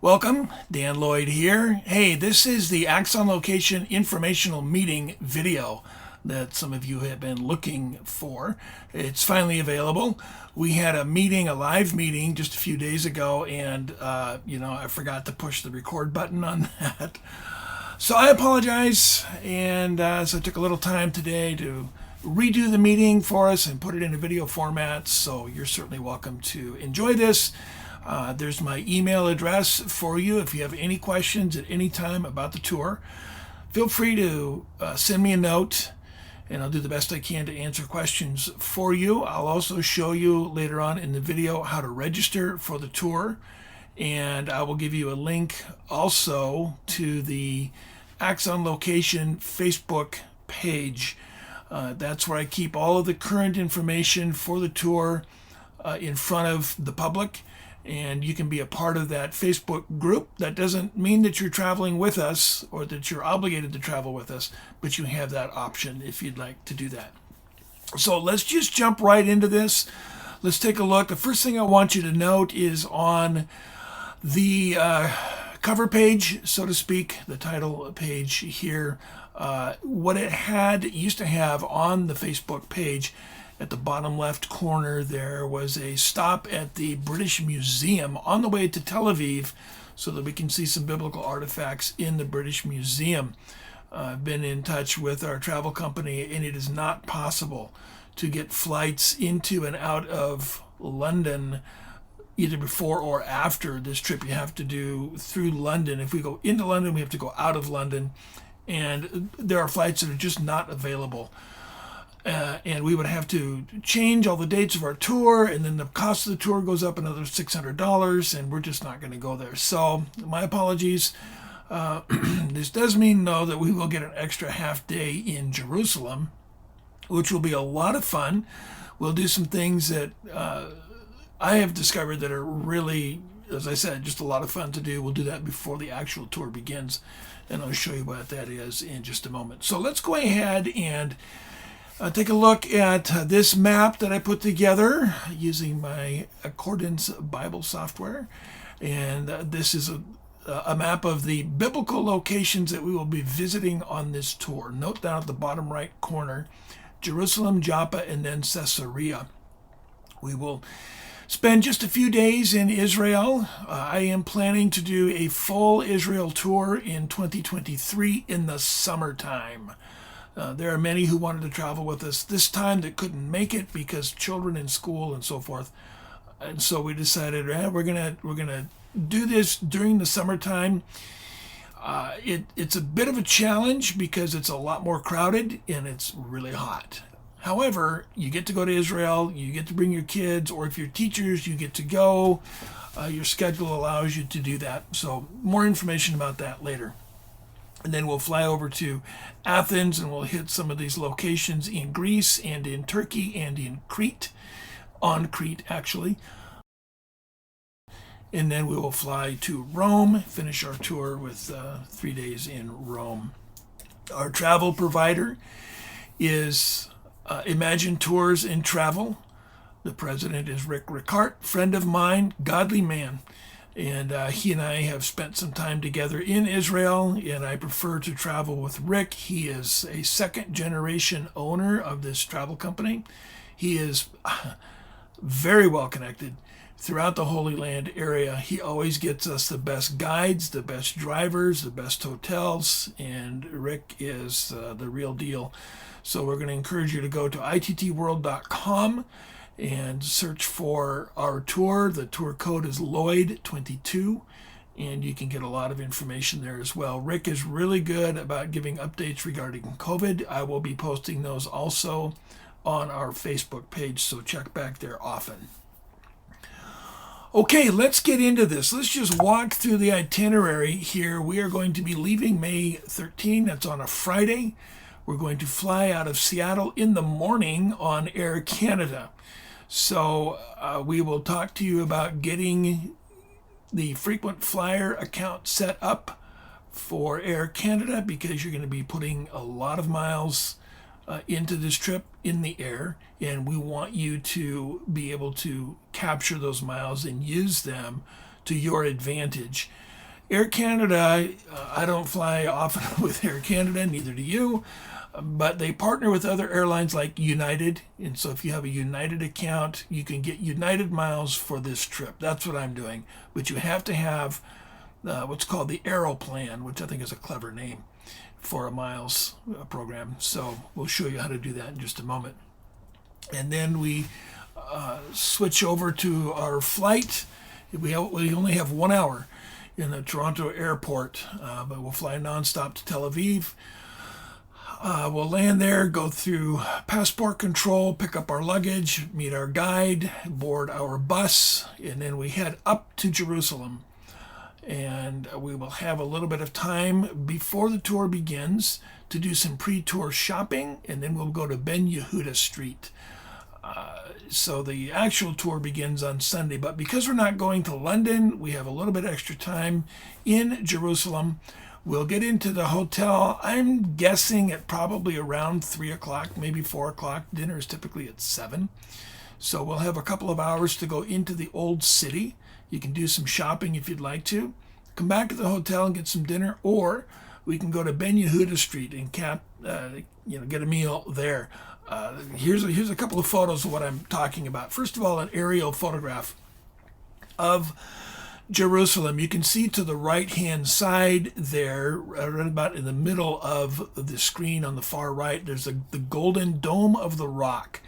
Welcome, Dan Lloyd here. Hey, this is the Acts on Location informational meeting video that some of you have been looking for. It's finally available. We had a meeting, a live meeting, just a few days ago, and I forgot to push the record button on that. So I apologize, and so it took a little time today to redo the meeting for us and put it in a video format. So you're certainly welcome to enjoy this. There's my email address for you if you have any questions at any time about the tour. Feel free to send me a note, and I'll do the best I can to answer questions for you. I'll also show you later on in the video how to register for the tour, and I will give you a link also to the Acts on Location Facebook page. That's where I keep all of the current information for the tour in front of the public, and you can be a part of that Facebook group. That doesn't mean that you're traveling with us or that you're obligated to travel with us, but you have that option if you'd like to do that. So let's just jump right into this. Let's take a look. The first thing I want you to note is on the cover page, so to speak, the title page here, what it used to have on the Facebook page. At the bottom left corner, there was a stop at the British Museum on the way to Tel Aviv so that we can see some biblical artifacts in the British Museum. I've been in touch with our travel company, and it is not possible to get flights into and out of London either before or after this trip. You have to do through London. If we go into London, we have to go out of London, and there are flights that are just not available. And we would have to change all the dates of our tour, and then the cost of the tour goes up another $600, and we're just not going to go there. So my apologies. This does mean, though, that we will get an extra half day in Jerusalem, which will be a lot of fun. We'll do some things that I have discovered that are really, as I said, just a lot of fun to do. We'll do that before the actual tour begins, and I'll show you what that is in just a moment. So let's go ahead and take a look at this map that I put together using my Accordance Bible software. And this is a map of the biblical locations that we will be visiting on this tour. Note down at the bottom right corner, Jerusalem, Joppa, and then Caesarea. We will spend just a few days in Israel. I am planning to do a full Israel tour in 2023 in the summertime. There are many who wanted to travel with us this time that couldn't make it because children in school and so forth. And so we decided we're gonna do this during the summertime. It's a bit of a challenge because it's a lot more crowded and it's really hot. However, you get to go to Israel, you get to bring your kids, or if you're teachers, you get to go. Your schedule allows you to do that. So more information about that later. And then we'll fly over to Athens, and we'll hit some of these locations in Greece and in Turkey and in Crete, on Crete actually. And then we will fly to Rome, finish our tour with 3 days in Rome. Our travel provider is Imagine Tours and Travel. The president is Rick Ricart, friend of mine, godly man. And he and I have spent some time together in Israel, and I prefer to travel with Rick. He is a second-generation owner of this travel company. He is very well connected throughout the Holy Land area. He always gets us the best guides, the best drivers, the best hotels, and Rick is the real deal. So we're going to encourage you to go to ittworld.com and search for our tour. The tour code is Lloyd22, and you can get a lot of information there as well. Rick is really good about giving updates regarding COVID. I will be posting those also on our Facebook page, so check back there often. Okay, let's get into this. Let's just walk through the itinerary here. We are going to be leaving May 13. That's on a Friday. We're going to fly out of Seattle in the morning on Air Canada. So we will talk to you about getting the frequent flyer account set up for Air Canada, because you're going to be putting a lot of miles into this trip in the air, and we want you to be able to capture those miles and use them to your advantage. Air Canada, I don't fly often with Air Canada, neither do you, but they partner with other airlines like United. And so if you have a United account, you can get United miles for this trip. That's what I'm doing. But you have to have what's called the Aero Plan, which I think is a clever name for a miles program. So we'll show you how to do that in just a moment. And then we switch over to our flight. We only have 1 hour in the Toronto airport, but we'll fly nonstop to Tel Aviv. We'll land there, go through passport control, pick up our luggage, meet our guide, board our bus, and then we head up to Jerusalem. And we will have a little bit of time before the tour begins to do some pre-tour shopping, and then we'll go to Ben Yehuda Street. So the actual tour begins on Sunday, but because we're not going to London, we have a little bit extra time in Jerusalem. We'll get into the hotel. I'm guessing at probably around 3 o'clock, maybe 4 o'clock. Dinner is typically at 7. So we'll have a couple of hours to go into the old city. You can do some shopping if you'd like to. Come back to the hotel and get some dinner, or we can go to Ben Yehuda Street and get a meal there. Here's a couple of photos of what I'm talking about. First of all, an aerial photograph of Jerusalem. You can see to the right-hand side there, right about in the middle of the screen on the far right, there's the Golden Dome of the Rock.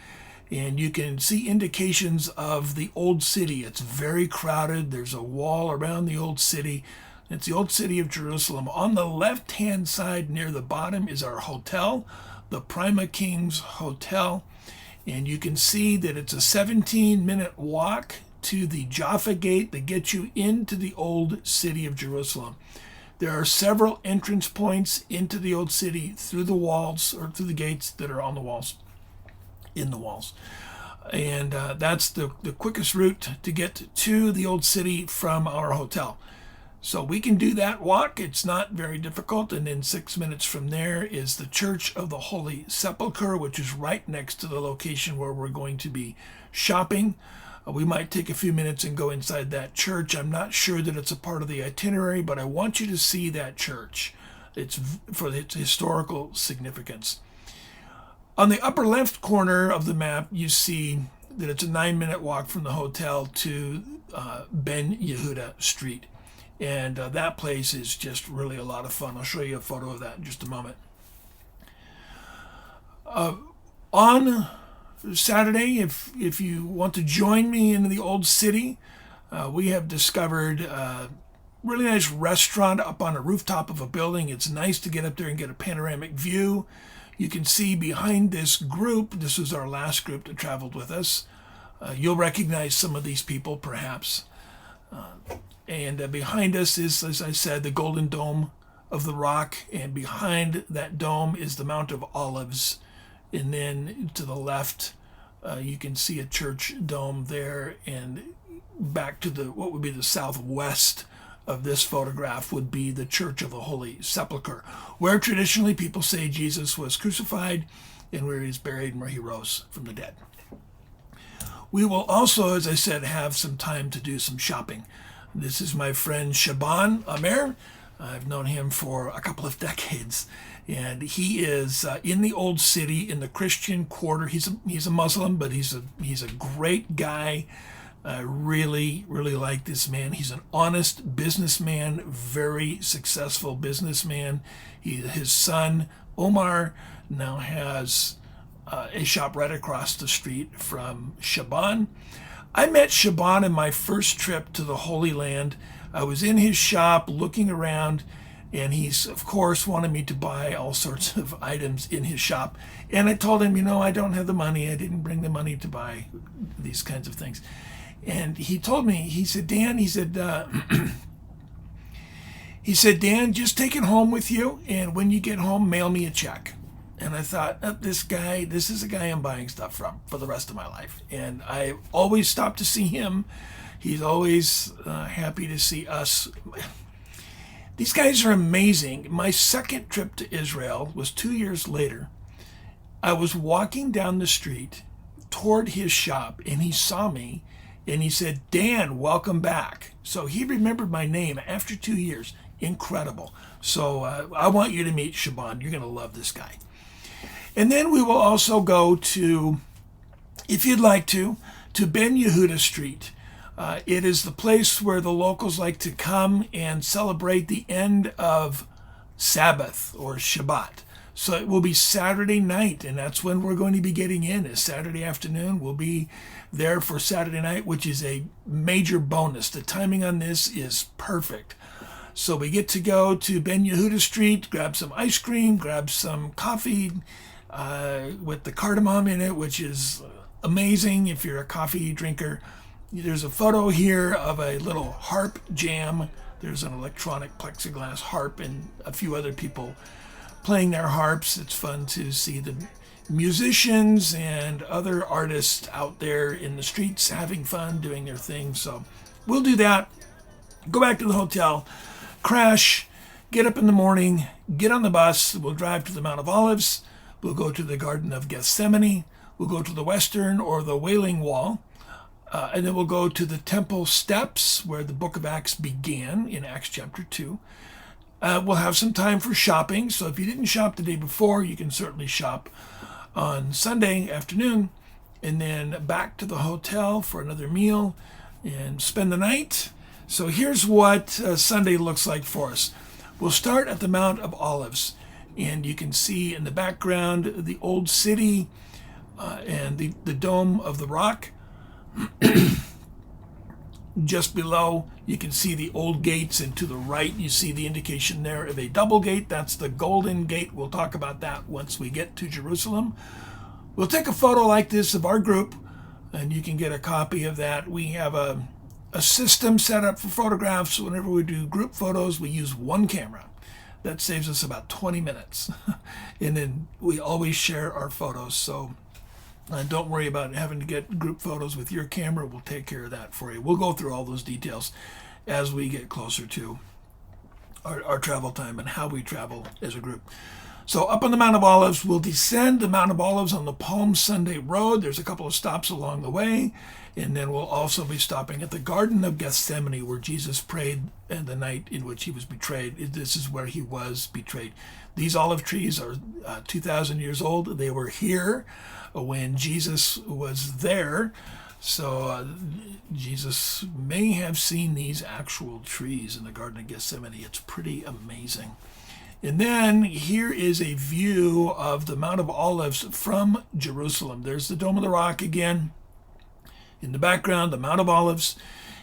And you can see indications of the old city. It's very crowded. There's a wall around the old city. It's the old city of Jerusalem. On the left-hand side near the bottom is our hotel, the Prima Kings Hotel. And you can see that it's a 17-minute walk to the Jaffa Gate that gets you into the old city of Jerusalem. There are several entrance points into the old city through the walls or through the gates that are on the walls. In the walls. And that's the quickest route to get to the old city from our hotel. So we can do that walk. It's not very difficult. And then 6 minutes from there is the Church of the Holy Sepulchre, which is right next to the location where we're going to be shopping. We might take a few minutes and go inside that church. I'm not sure that it's a part of the itinerary, but I want you to see that church. It's for its historical significance. On the upper left corner of the map, you see that it's a 9-minute walk from the hotel to Ben Yehuda Street. And that place is just really a lot of fun. I'll show you a photo of that in just a moment. On Saturday, if you want to join me in the old city, we have discovered a really nice restaurant up on a rooftop of a building. It's nice to get up there and get a panoramic view. You can see behind this group, this was our last group that traveled with us. You'll recognize some of these people, perhaps. And behind us is, as I said, the Golden Dome of the Rock. And behind that dome is the Mount of Olives. And then to the left, you can see a church dome there. And back to what would be the southwest of this photograph would be the Church of the Holy Sepulchre, where traditionally people say Jesus was crucified and where he's buried and where he rose from the dead. We will also, as I said, have some time to do some shopping. This is my friend Shaban Amer. I've known him for a couple of decades, and he is in the old city in the Christian quarter. He's a Muslim, but he's a great guy. I really, really like this man. He's an honest businessman, very successful businessman. His son, Omar, now has a shop right across the street from Shaban. I met Shaban in my first trip to the Holy Land. I was in his shop looking around, and he's, of course, wanted me to buy all sorts of items in his shop. And I told him, I don't have the money. I didn't bring the money to buy these kinds of things. And he told me, he said, Dan, Dan, just take it home with you, and when you get home, mail me a check. And I thought, this is a guy I'm buying stuff from for the rest of my life. And I always stop to see him. He's always happy to see us. These guys are amazing. My second trip to Israel was 2 years later. I was walking down the street toward his shop, and he saw me. And he said, Dan, welcome back. So he remembered my name after 2 years. Incredible. So I want you to meet Shaban. You're going to love this guy. And then we will also go to, if you'd like to Ben Yehuda Street. It is the place where the locals like to come and celebrate the end of Sabbath or Shabbat. So it will be Saturday night, and that's when we're going to be getting in, is Saturday afternoon. We'll be there for Saturday night, which is a major bonus. The timing on this is perfect. So we get to go to Ben Yehuda Street, grab some ice cream, grab some coffee with the cardamom in it, which is amazing if you're a coffee drinker. There's a photo here of a little harp jam. There's an electronic plexiglass harp and a few other people playing their harps. It's fun to see the musicians and other artists out there in the streets having fun, doing their thing. So we'll do that. Go back to the hotel, crash, get up in the morning, get on the bus. We'll drive to the Mount of Olives. We'll go to the Garden of Gethsemane. We'll go to the Western or the Wailing Wall. And then we'll go to the temple steps where the book of Acts began in Acts chapter 2. We'll have some time for shopping. So if you didn't shop the day before, you can certainly shop on Sunday afternoon. And then back to the hotel for another meal and spend the night. So here's what Sunday looks like for us. We'll start at the Mount of Olives. And you can see in the background the old city and the Dome of the Rock. Just below, you can see the old gates, and to the right, you see the indication there of a double gate. That's the Golden Gate. We'll talk about that once we get to Jerusalem. We'll take a photo like this of our group, and you can get a copy of that. We have a system set up for photographs. Whenever we do group photos, we use one camera. That saves us about 20 minutes. And then we always share our photos. So don't worry about having to get group photos with your camera. We'll take care of that for you. We'll go through all those details as we get closer to our travel time and how we travel as a group. So up on the Mount of Olives, we'll descend the Mount of Olives on the Palm Sunday Road. There's a couple of stops along the way. And then we'll also be stopping at the Garden of Gethsemane, where Jesus prayed the night in which he was betrayed. This is where he was betrayed. These olive trees are 2,000 years old. They were here when Jesus was there. So Jesus may have seen these actual trees in the Garden of Gethsemane. It's pretty amazing. And then here is a view of the Mount of Olives from Jerusalem. There's the Dome of the Rock again. In the background, the Mount of Olives.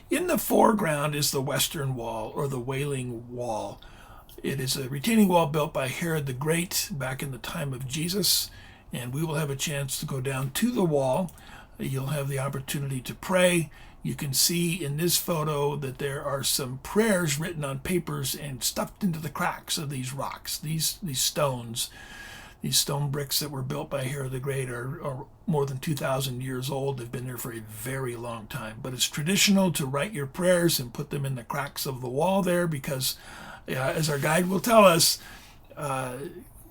In the foreground is the Western Wall, or the Wailing Wall. It is a retaining wall built by Herod the Great back in the time of Jesus. And we will have a chance to go down to the wall. You'll have the opportunity to pray. You can see in this photo that there are some prayers written on papers and stuffed into the cracks of these rocks, these stones. These stone bricks that were built by Herod the Great are more than 2,000 years old. They've been there for a very long time. But it's traditional to write your prayers and put them in the cracks of the wall there because, as our guide will tell us,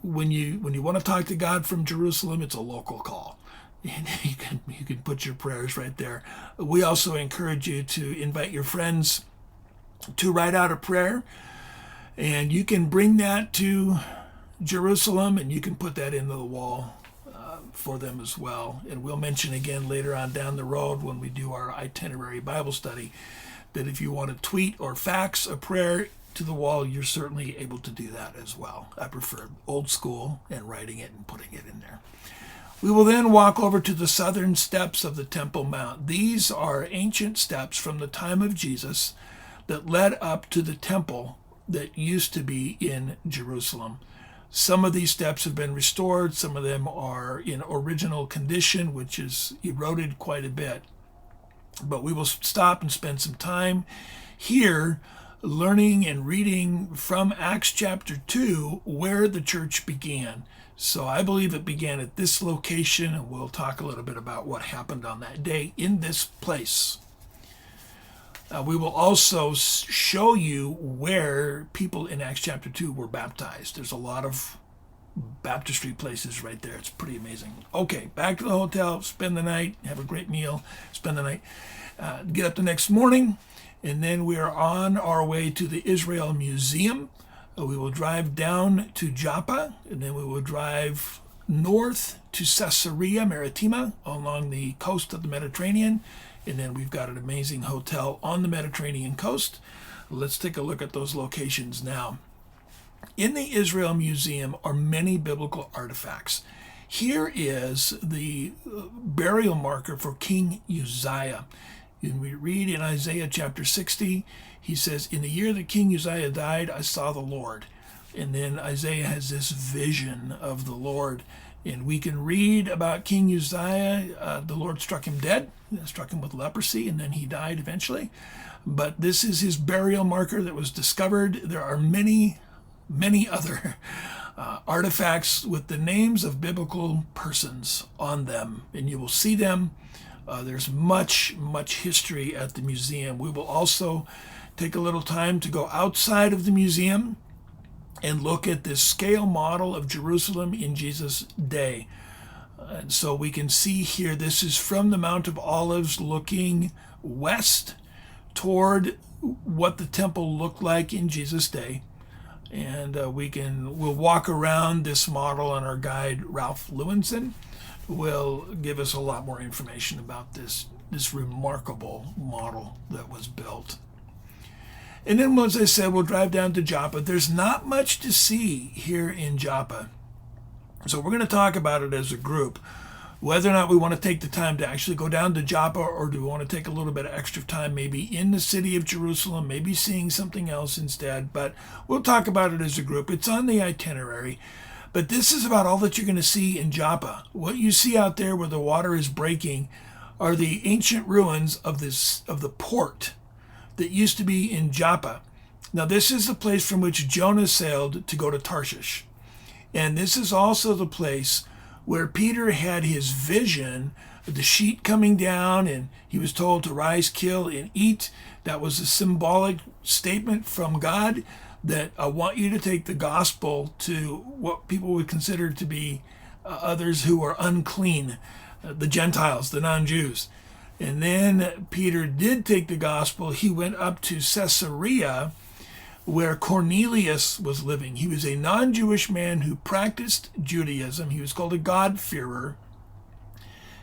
when you want to talk to God from Jerusalem, it's a local call. And you can put your prayers right there. We also encourage you to invite your friends to write out a prayer. And you can bring that to Jerusalem, and you can put that into the wall for them as well. And we'll mention again later on down the road when we do our itinerary Bible study that if you want to tweet or fax a prayer to the wall, you're certainly able to do that as well. I prefer old school and writing it and putting it in there. We will then walk over to the southern steps of the Temple Mount. These are ancient steps from the time of Jesus that led up to the temple that used to be in Jerusalem. Some of these steps have been restored. Some of them are in original condition, which is eroded quite a bit. But we will stop and spend some time here learning and reading from Acts chapter 2 where the church began. So I believe it began at this location, and we'll talk a little bit about what happened on that day in this place. We will also show you where people in Acts chapter 2 were baptized. There's a lot of baptistry places right there. It's pretty amazing. Okay, back to the hotel, spend the night, have a great meal, spend the night. Get up the next morning, and then we are on our way to the Israel Museum. We will drive down to Joppa, and then we will drive north to Caesarea Maritima along the coast of the Mediterranean. And then we've got an amazing hotel on the Mediterranean coast. Let's take a look at those locations now. In the Israel Museum are many biblical artifacts. Here is the burial marker for King Uzziah. And we read in Isaiah chapter 60, he says, "In the year that King Uzziah died, I saw the Lord." And then Isaiah has this vision of the Lord. And we can read about King Uzziah. The Lord struck him dead, struck him with leprosy, and then he died eventually. But this is his burial marker that was discovered. There are many other artifacts with the names of biblical persons on them, and you will see them. There's much history at the museum. We will also take a little time to go outside of the museum and look at this scale model of Jerusalem in Jesus' day. And so we can see here, this is from the Mount of Olives looking west toward what the temple looked like in Jesus' day. And we'll walk around this model, and our guide Ralph Lewinson will give us a lot more information about this remarkable model that was built. And then, as I said, we'll drive down to Joppa. There's not much to see here in Joppa, so we're going to talk about it as a group. Whether or not we want to take the time to actually go down to Joppa, or do we want to take a little bit of extra time maybe in the city of Jerusalem, maybe seeing something else instead. But we'll talk about it as a group. It's on the itinerary. But this is about all that you're going to see in Joppa. What you see out there where the water is breaking are the ancient ruins of the port that used to be in Joppa. Now, this is the place from which Jonah sailed to go to Tarshish. And this is also the place where Peter had his vision of the sheet coming down, and he was told to rise, kill, and eat. That was a symbolic statement from God that I want you to take the gospel to what people would consider to be others who are unclean, the Gentiles, the non-Jews. And then Peter did take the gospel. He went up to Caesarea, where Cornelius was living. He was a non-Jewish man who practiced Judaism. He was called a God-fearer.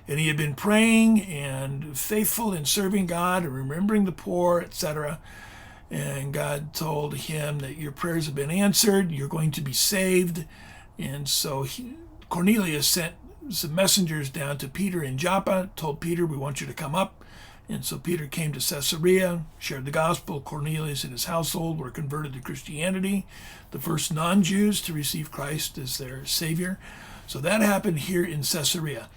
And he had been praying and faithful in serving God and remembering the poor, etc. And God told him that your prayers have been answered. You're going to be saved. And so Cornelius sent some messengers down to Peter in Joppa, told Peter, we want you to come up. And so Peter came to Caesarea, shared the gospel. Cornelius and his household were converted to Christianity, the first non-Jews to receive Christ as their Savior. So that happened here in Caesarea.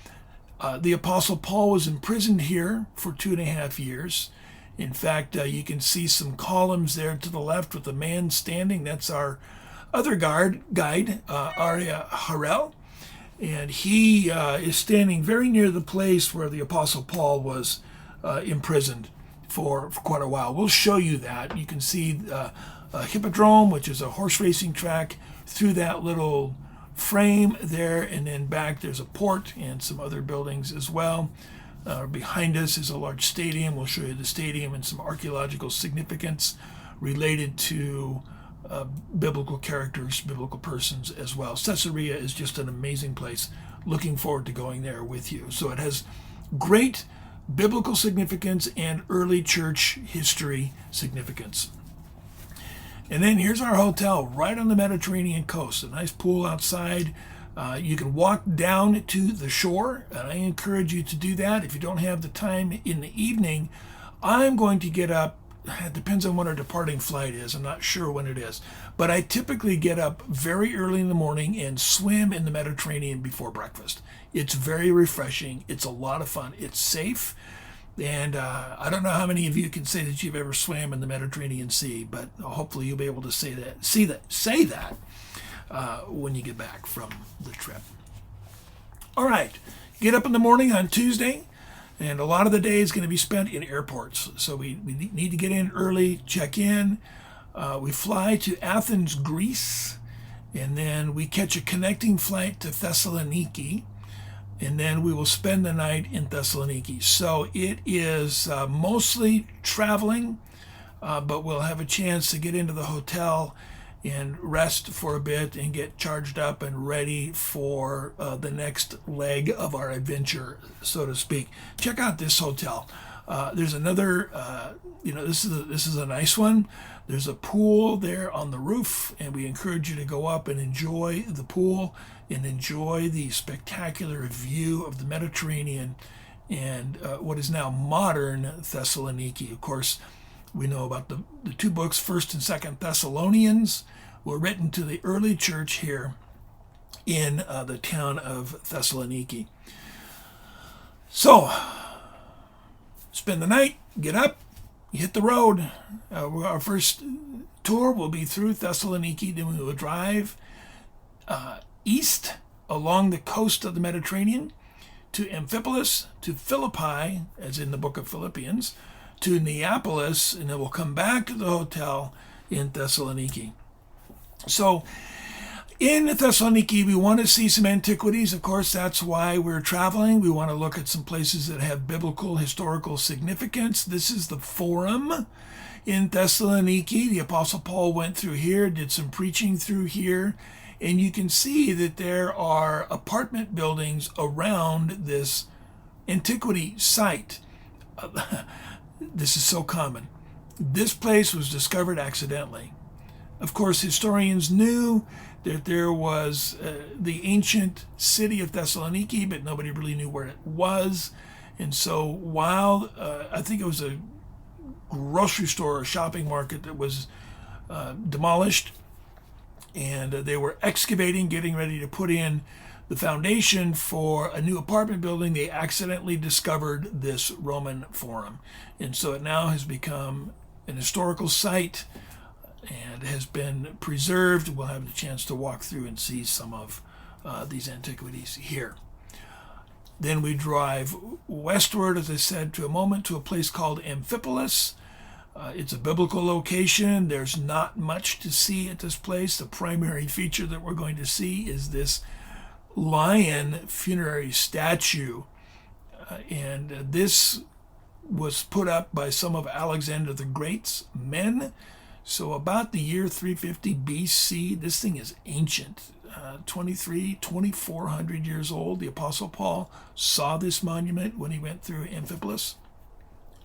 The Apostle Paul was imprisoned here for 2.5 years. In fact, you can see some columns there to the left with a man standing. That's our other guide, Arya Harel. And he is standing very near the place where the Apostle Paul was imprisoned for quite a while. We'll show you that. You can see a hippodrome, which is a horse racing track, through that little frame there, and then back there's a port and some other buildings as well. Behind us is a large stadium. We'll show you the stadium and some archaeological significance related to biblical characters, biblical persons as well. Caesarea is just an amazing place. Looking forward to going there with you. So it has great biblical significance and early church history significance. And then here's our hotel right on the Mediterranean coast. A nice pool outside. You can walk down to the shore, and I encourage you to do that. If you don't have the time in the evening, I'm going to get up. It depends on when our departing flight is. I'm not sure when it is. But I typically get up very early in the morning and swim in the Mediterranean before breakfast. It's very refreshing. It's a lot of fun. It's safe. And I don't know how many of you can say that you've ever swam in the Mediterranean Sea, but hopefully you'll be able to say that when you get back from the trip. All right. Get up in the morning on Tuesday. And a lot of the day is going to be spent in airports. So we need to get in early, check in. We fly to Athens, Greece, and then we catch a connecting flight to Thessaloniki. and then we will spend the night in Thessaloniki. So it is mostly traveling, but we'll have a chance to get into the hotel and rest for a bit and get charged up and ready for the next leg of our adventure, so to speak. Check out this hotel. There's another, this is a nice one. There's a pool there on the roof, and we encourage you to go up and enjoy the pool and enjoy the spectacular view of the Mediterranean and what is now modern Thessaloniki. Of course, we know about the two books, 1st and 2nd Thessalonians, were written to the early church here in the town of Thessaloniki. So, spend the night, get up, hit the road. Our first tour will be through Thessaloniki, then we will drive east along the coast of the Mediterranean to Amphipolis, to Philippi, as in the book of Philippians, to Neapolis, and then we'll come back to the hotel in Thessaloniki. So in Thessaloniki, we want to see some antiquities. Of course, that's why we're traveling. We want to look at some places that have biblical, historical significance. This is the Forum in Thessaloniki. The Apostle Paul went through here, did some preaching through here, and you can see that there are apartment buildings around this antiquity site. This is so common. This place was discovered accidentally. Of course, historians knew that there was the ancient city of Thessaloniki, but nobody really knew where it was. And so while I think it was a grocery store or shopping market that was demolished, and they were excavating, getting ready to put in the foundation for a new apartment building, they accidentally discovered this Roman Forum. And so it now has become an historical site and has been preserved. We'll have the chance to walk through and see some of these antiquities here. Then we drive westward, as I said to a moment, to a place called Amphipolis. It's a biblical location. There's not much to see at this place. The primary feature that we're going to see is this lion funerary statue. And this was put up by some of Alexander the Great's men. So about the year 350 BC, this thing is ancient, 2,400 years old. The Apostle Paul saw this monument when he went through Amphipolis,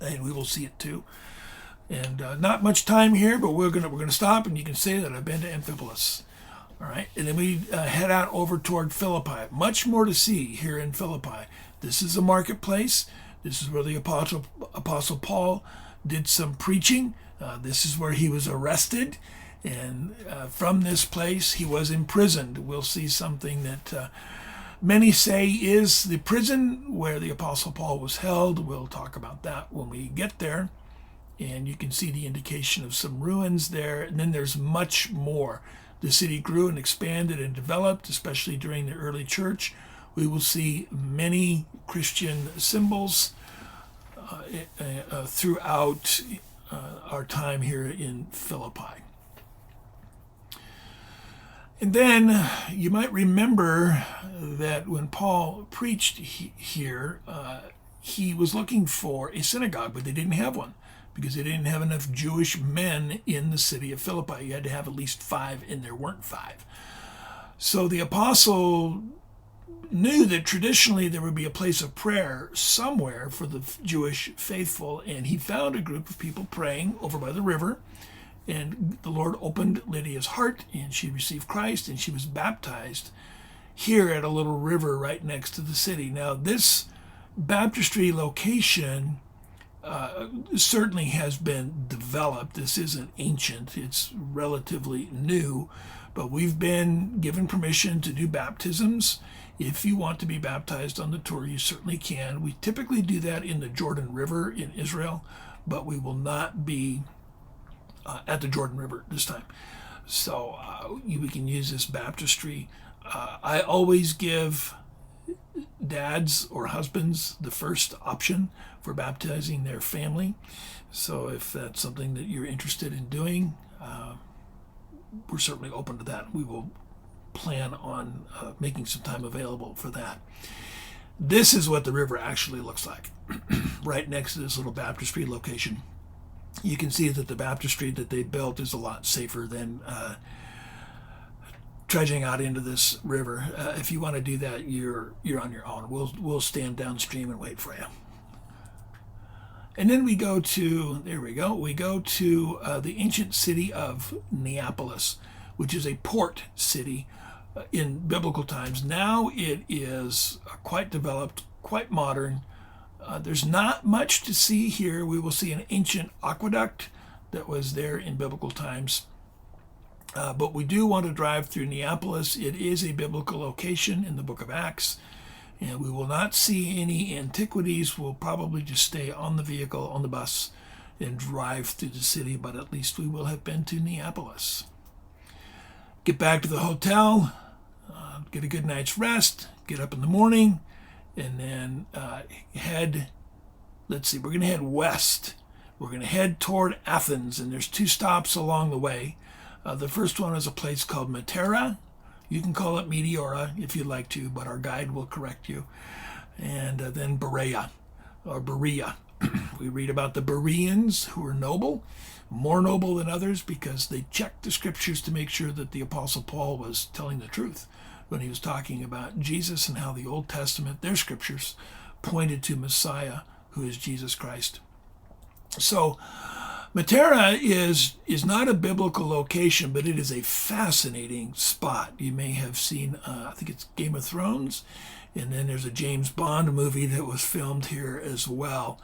and we will see it too. And not much time here, but we're gonna stop, and you can say that I've been to Amphipolis. All right, and then we head out over toward Philippi. Much more to see here in Philippi. This is a marketplace. This is where the Apostle Paul did some preaching. This is where he was arrested, and from this place he was imprisoned. We'll see something that many say is the prison where the Apostle Paul was held. We'll talk about that when we get there. And you can see the indication of some ruins there. And then there's much more. The city grew and expanded and developed, especially during the early church. We will see many Christian symbols throughout our time here in Philippi. And then you might remember that when Paul preached here, he was looking for a synagogue, but they didn't have one because they didn't have enough Jewish men in the city of Philippi. You had to have at least 5, and there weren't 5. So the apostle knew that traditionally there would be a place of prayer somewhere for the Jewish faithful, and he found a group of people praying over by the river, and the Lord opened Lydia's heart, and she received Christ, and she was baptized here at a little river right next to the city. Now, this baptistry location certainly has been developed. This isn't ancient, it's relatively new, but we've been given permission to do baptisms. If you want to be baptized on the tour, you certainly can. We typically do that in the Jordan River in Israel, but we will not be at the Jordan River this time. So we can use this baptistry. I always give dads or husbands the first option for baptizing their family. So if that's something that you're interested in doing, we're certainly open to that. We will plan on making some time available for that. This is what the river actually looks like, right next to this little baptistry location. You can see that the baptistry that they built is a lot safer than trudging out into this river. If you want to do that, you're on your own. We'll stand downstream and wait for you. And then we go to, there we go, we go to the ancient city of Neapolis, which is a port city in biblical times. Now it is quite developed, quite modern. There's not much to see here. We will see an ancient aqueduct that was there in biblical times. But we do want to drive through Neapolis. It is a biblical location in the book of Acts. And we will not see any antiquities. We'll probably just stay on the vehicle, on the bus, and drive through the city. But at least we will have been to Neapolis. Get back to the hotel, get a good night's rest, get up in the morning, and then head, let's see, we're going to head west. We're going to head toward Athens, and there's 2 stops along the way. The first one is a place called Matera. You can call it Meteora if you'd like to, but our guide will correct you. And then Berea, or Berea. We read about the Bereans, who were noble, more noble than others because they checked the scriptures to make sure that the Apostle Paul was telling the truth when he was talking about Jesus and how the Old Testament, their scriptures, pointed to Messiah, who is Jesus Christ. So Matera is not a biblical location, but it is a fascinating spot. You may have seen, I think it's Game of Thrones, and then there's a James Bond movie that was filmed here as well.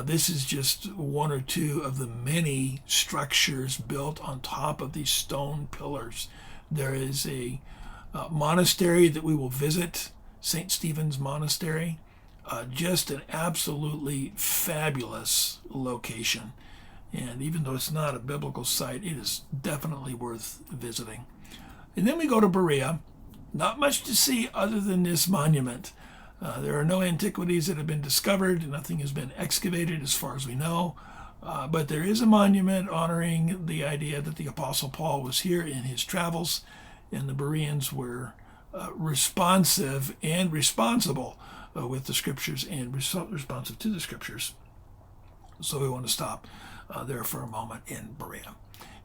This is just one or two of the many structures built on top of these stone pillars. There is a monastery that we will visit, St. Stephen's Monastery. Just an absolutely fabulous location. And even though it's not a biblical site, it is definitely worth visiting. And then we go to Berea. Not much to see other than this monument. There are no antiquities that have been discovered. Nothing has been excavated as far as we know. But there is a monument honoring the idea that the Apostle Paul was here in his travels, and the Bereans were responsive and responsible with the scriptures and responsive to the scriptures. So we want to stop there for a moment in Berea.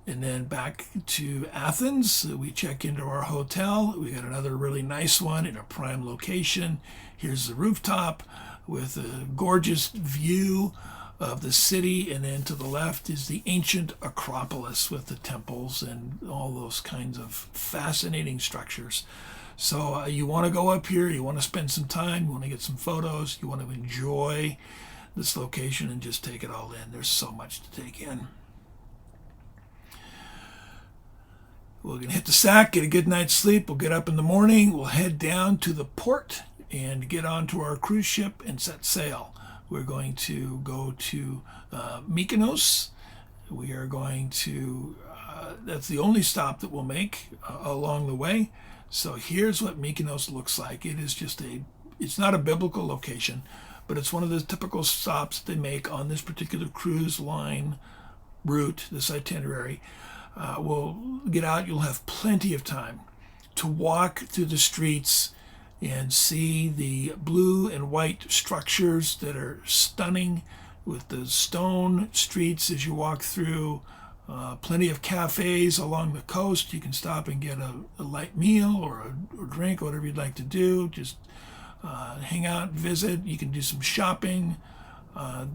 And then back to Athens, we check into our hotel. We got another really nice one in a prime location. Here's the rooftop with a gorgeous view of the city. And then to the left is the ancient Acropolis with the temples and all those kinds of fascinating structures. So you want to go up here, you want to spend some time, you want to get some photos, you want to enjoy this location and just take it all in. There's so much to take in. We're going to hit the sack, get a good night's sleep. We'll get up in the morning. We'll head down to the port and get onto our cruise ship and set sail. We're going to go to Mykonos. We are going to, that's the only stop that we'll make along the way. So here's what Mykonos looks like. It is just it's not a biblical location, but it's one of the typical stops they make on this particular cruise line route, this itinerary. We'll get out. You'll have plenty of time to walk through the streets and see the blue and white structures that are stunning with the stone streets as you walk through. Plenty of cafes along the coast. You can stop and get a light meal or a drink, whatever you'd like to do. Just hang out, visit. You can do some shopping.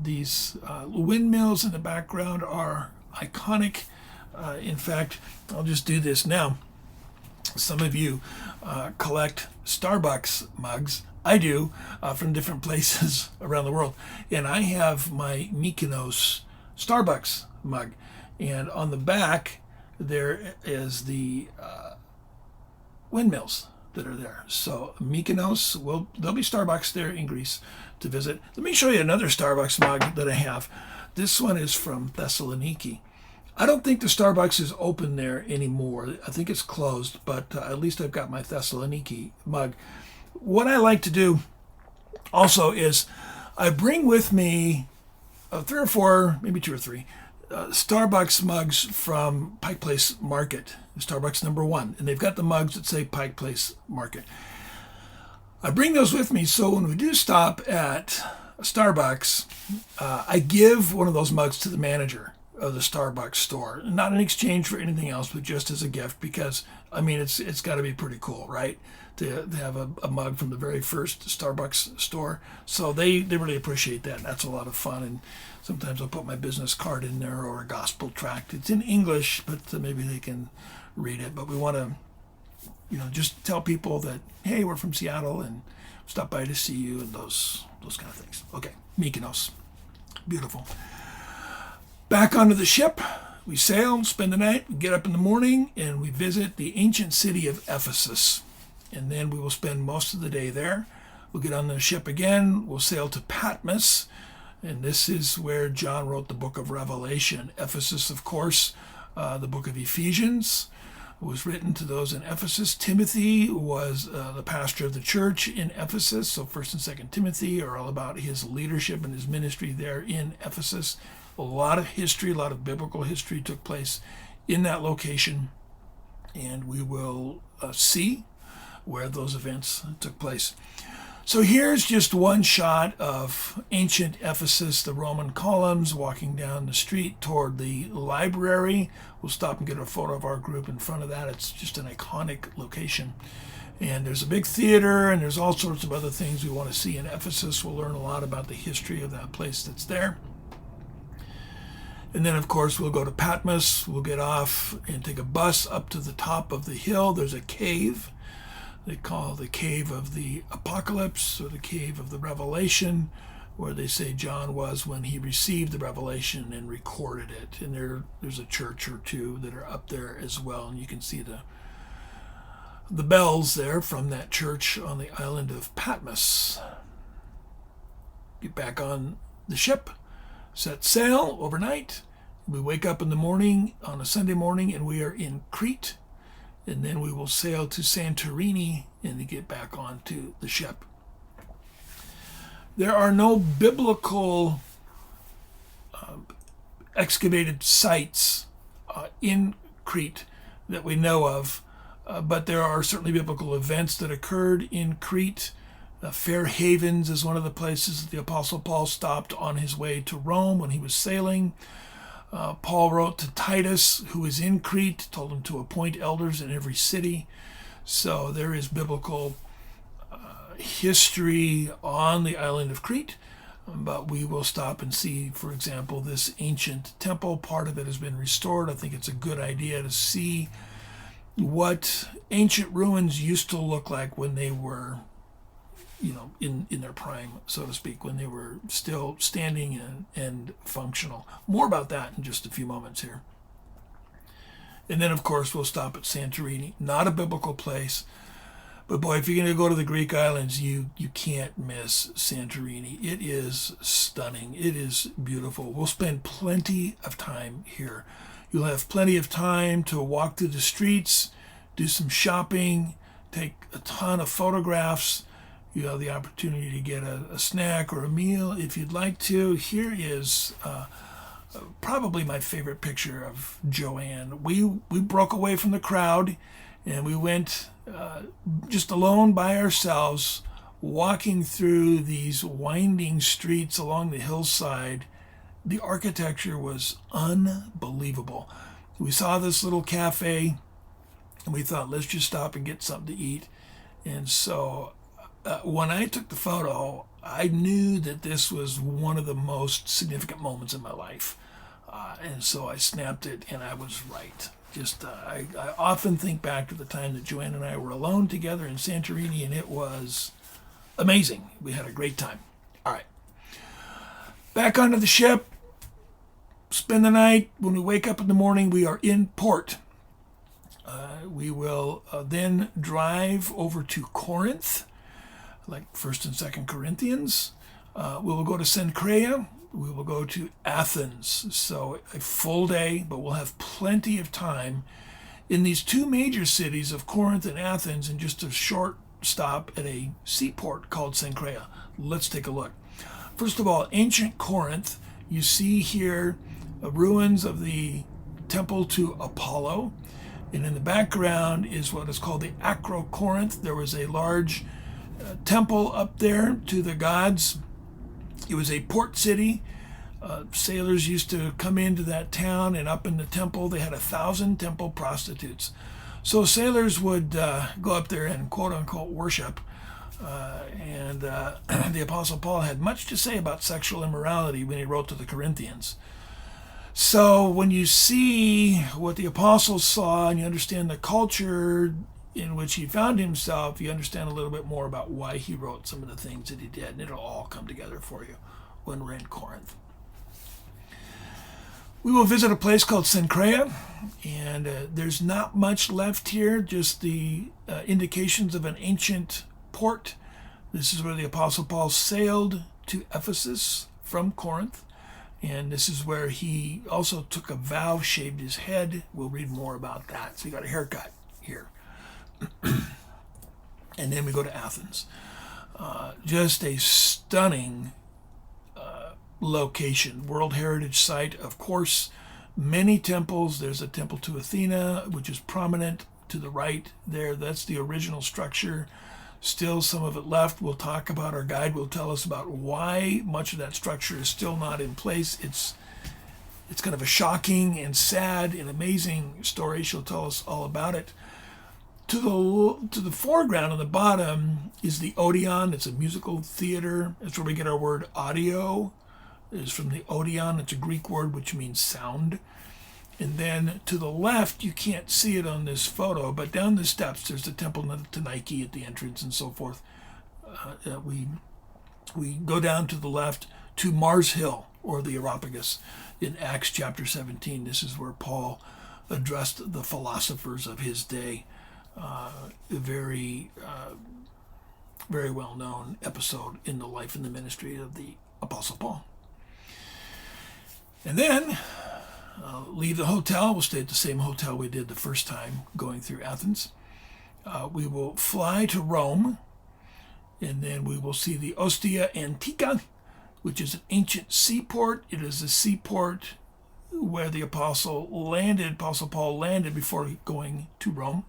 These windmills in the background are iconic. In fact, I'll just do this now. Some of you collect Starbucks mugs. I do, from different places around the world. And I have my Mykonos Starbucks mug. And on the back, there is the windmills that are there. So Mykonos, there'll be Starbucks there in Greece to visit. Let me show you another Starbucks mug that I have. This one is from Thessaloniki. I don't think the Starbucks is open there anymore. I think it's closed, but at least I've got my Thessaloniki mug. What I like to do also is I bring with me 3 or 4, maybe 2 or 3, Starbucks mugs from Pike Place Market, Starbucks number 1. And they've got the mugs that say Pike Place Market. I bring those with me so when we do stop at Starbucks, I give one of those mugs to the manager of the Starbucks store, not in exchange for anything else, but just as a gift, because I mean it's got to be pretty cool, right, to have a mug from the very first Starbucks store. So they really appreciate that. That's a lot of fun, and sometimes I'll put my business card in there or a gospel tract. It's in English, but maybe they can read it. But we want to, just tell people that, hey, we're from Seattle and stop by to see you, and those kind of things. Okay, Mykonos, beautiful. Back onto the ship, we sail, spend the night, we get up in the morning, and we visit the ancient city of Ephesus. And then we will spend most of the day there. We'll get on the ship again, we'll sail to Patmos, and this is where John wrote the book of Revelation. Ephesus, of course, the book of Ephesians was written to those in Ephesus. Timothy was the pastor of the church in Ephesus, so 1st and 2nd Timothy are all about his leadership and his ministry there in Ephesus. A lot of history, a lot of biblical history took place in that location, and we will see where those events took place. So here's just one shot of ancient Ephesus, the Roman columns, walking down the street toward the library. We'll stop and get a photo of our group in front of that. It's just an iconic location. And there's a big theater, and there's all sorts of other things we want to see in Ephesus. We'll learn a lot about the history of that place that's there. And then, of course, we'll go to Patmos. We'll get off and take a bus up to the top of the hill. There's a cave they call the Cave of the Apocalypse, or the Cave of the Revelation, where they say John was when he received the revelation and recorded it. And there's a church or two that are up there as well, and you can see the bells there from that church on the island of Patmos. Get back on the ship, set sail overnight. We wake up in the morning on a Sunday morning, and we are in Crete. And then we will sail to Santorini and get back onto the ship. There are no biblical excavated sites in Crete that we know of, but there are certainly biblical events that occurred in Crete. Fair Havens is one of the places that the Apostle Paul stopped on his way to Rome when he was sailing. Paul wrote to Titus, who was in Crete, told him to appoint elders in every city. So there is biblical history on the island of Crete, but we will stop and see, for example, this ancient temple. Part of it has been restored. I think it's a good idea to see what ancient ruins used to look like when they were in their prime, so to speak, when they were still standing and functional. More about that in just a few moments here. And then, of course, we'll stop at Santorini. Not a biblical place, but boy, if you're going to go to the Greek islands, you can't miss Santorini. It is stunning. It is beautiful. We'll spend plenty of time here. You'll have plenty of time to walk through the streets, do some shopping, take a ton of photographs. You have the opportunity to get a snack or a meal if you'd like to. Here is probably my favorite picture of Joanne. We broke away from the crowd, and we went just alone by ourselves, walking through these winding streets along the hillside. The architecture was unbelievable. We saw this little cafe, and we thought, let's just stop and get something to eat. And so when I took the photo, I knew that this was one of the most significant moments in my life. And so I snapped it, and I was right. I often think back to the time that Joanne and I were alone together in Santorini, and it was amazing. We had a great time. All right. Back onto the ship, spend the night. When we wake up in the morning, we are in port. We will then drive over to Corinth, like 1st and 2nd Corinthians. We will go to Cenchreae. We will go to Athens. So a full day, but we'll have plenty of time in these two major cities of Corinth and Athens, and just a short stop at a seaport called Cenchreae. Let's take a look. First of all, ancient Corinth. You see here ruins of the temple to Apollo. And in the background is what is called the Acrocorinth. There was a large temple up there to the gods. It was a port city. Sailors used to come into that town, and up in the temple they had 1,000 temple prostitutes. So sailors would go up there and quote-unquote worship. And the Apostle Paul had much to say about sexual immorality when he wrote to the Corinthians. So when you see what the apostles saw and you understand the culture in which he found himself, you understand a little bit more about why he wrote some of the things that he did, and it'll all come together for you when we're in Corinth. We will visit a place called Cenchrea, and there's not much left here, just the indications of an ancient port. This is where the Apostle Paul sailed to Ephesus from Corinth. And this is where he also took a vow, shaved his head. We'll read more about that. So he got a haircut here. And then we go to Athens. Just a stunning location. World Heritage Site, of course. Many temples. There's a temple to Athena, which is prominent to the right there. That's the original structure. Still some of it left. We'll talk about, our guide will tell us about why much of that structure is still not in place. It's kind of a shocking and sad and amazing story. She'll tell us all about it. To the foreground on the bottom is the Odeon. It's a musical theater. That's where we get our word audio. It's from the Odeon. It's a Greek word which means sound. And then to the left, you can't see it on this photo, but down the steps, there's the temple to Nike at the entrance and so forth. We go down to the left to Mars Hill, or the Areopagus, in Acts chapter 17. This is where Paul addressed the philosophers of his day. A very well-known episode in the life and the ministry of the Apostle Paul. And then leave the hotel. We'll stay at the same hotel we did the first time going through Athens. We will fly to Rome, and then we will see the Ostia Antica, which is an ancient seaport. It is a seaport where the Apostle Paul landed before going to Rome.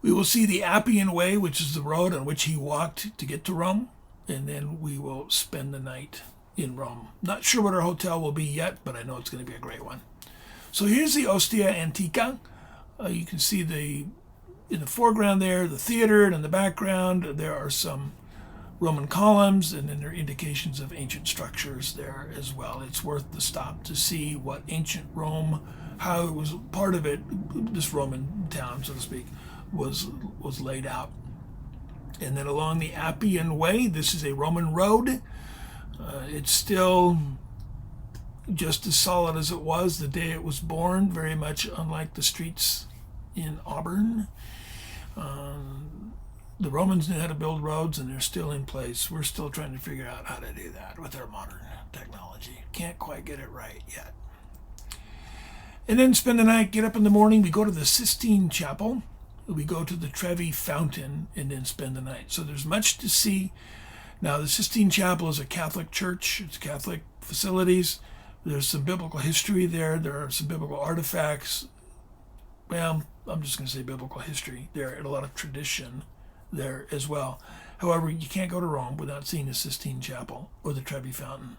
We will see the Appian Way, which is the road on which he walked to get to Rome, and then we will spend the night in Rome. Not sure what our hotel will be yet, but I know it's going to be a great one. So here's the Ostia Antica. You can see in the foreground there, the theater, and in the background there are some Roman columns, and then there are indications of ancient structures there as well. It's worth the stop to see what ancient Rome, how it was part of it, this Roman town, so to speak, was laid out. And then along the Appian Way, this is a Roman road. It's still just as solid as it was the day it was born, very much unlike the streets in Auburn. The Romans knew how to build roads, and they're still in place. We're still trying to figure out how to do that with our modern technology. Can't quite get it right yet. And then spend the night, get up in the morning. We go to the Sistine Chapel. We go to the Trevi Fountain, and then spend the night. So there's much to see. Now, the Sistine Chapel is a Catholic church. It's Catholic facilities. There's some biblical history there. There are some biblical artifacts. Well, I'm just going to say biblical history there, and a lot of tradition there as well. However, you can't go to Rome without seeing the Sistine Chapel or the Trevi Fountain.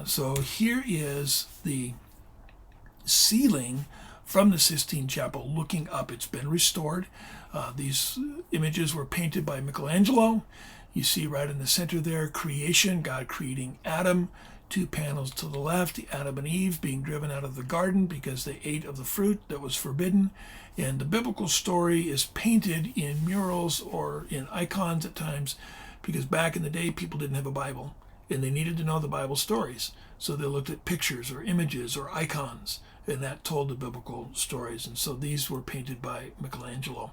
So here is the ceiling from the Sistine Chapel looking up. It's been restored. These images were painted by Michelangelo. You see right in the center there, creation, God creating Adam. 2 panels to the left, Adam and Eve being driven out of the garden because they ate of the fruit that was forbidden. And the biblical story is painted in murals or in icons at times, because back in the day, people didn't have a Bible, and they needed to know the Bible stories. So they looked at pictures or images or icons, and that told the biblical stories. And so these were painted by Michelangelo.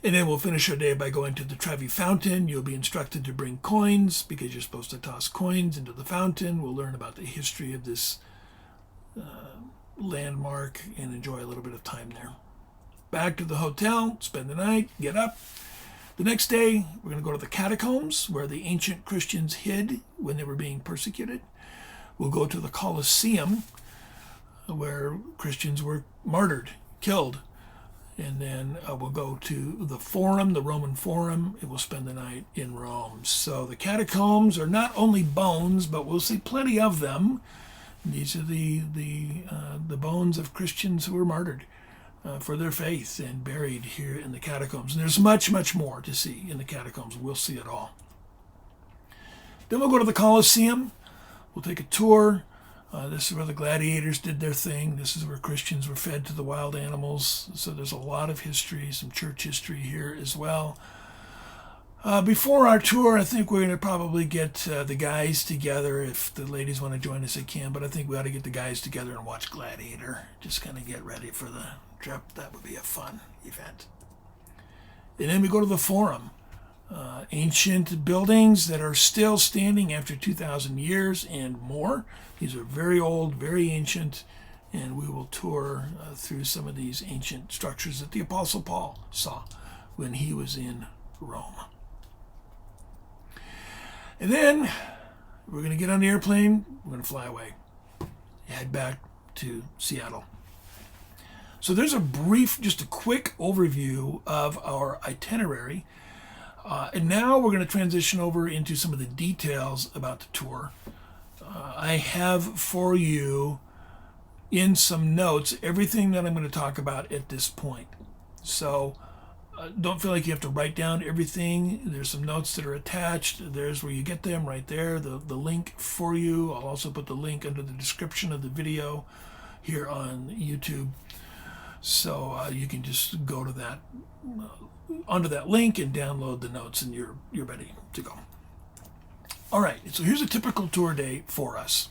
And then we'll finish our day by going to the Trevi Fountain. You'll be instructed to bring coins because you're supposed to toss coins into the fountain. We'll learn about the history of this landmark and enjoy a little bit of time there. Back to the hotel, spend the night, get up. The next day, we're going to go to the catacombs where the ancient Christians hid when they were being persecuted. We'll go to the Colosseum where Christians were martyred, killed. And then we'll go to the Forum, the Roman Forum, and we'll spend the night in Rome. So the catacombs are not only bones, but we'll see plenty of them. These are the bones of Christians who were martyred for their faith and buried here in the catacombs. And there's much, much more to see in the catacombs. We'll see it all. Then we'll go to the Colosseum. We'll take a tour. This is where the gladiators did their thing. This is where Christians were fed to the wild animals. So there's a lot of history, some church history here as well. Before our tour, I think we're going to probably get the guys together. If the ladies want to join us, they can. But I think we ought to get the guys together and watch Gladiator. Just kind of get ready for the trip. That would be a fun event. And then we go to the Forum. Ancient buildings that are still standing after 2,000 years and more. These are very old, very ancient, and we will tour through some of these ancient structures that the Apostle Paul saw when he was in Rome. And then we're going to get on the airplane, we're going to fly away, head back to Seattle. So there's just a quick overview of our itinerary. And now we're going to transition over into some of the details about the tour. I have for you in some notes everything that I'm going to talk about at this point. So don't feel like you have to write down everything. There's some notes that are attached. There's where you get them right there, the link for you. I'll also put the link under the description of the video here on YouTube. So you can just go to that onto that link and download the notes, and you're ready to go. All right, so here's a typical tour day for us.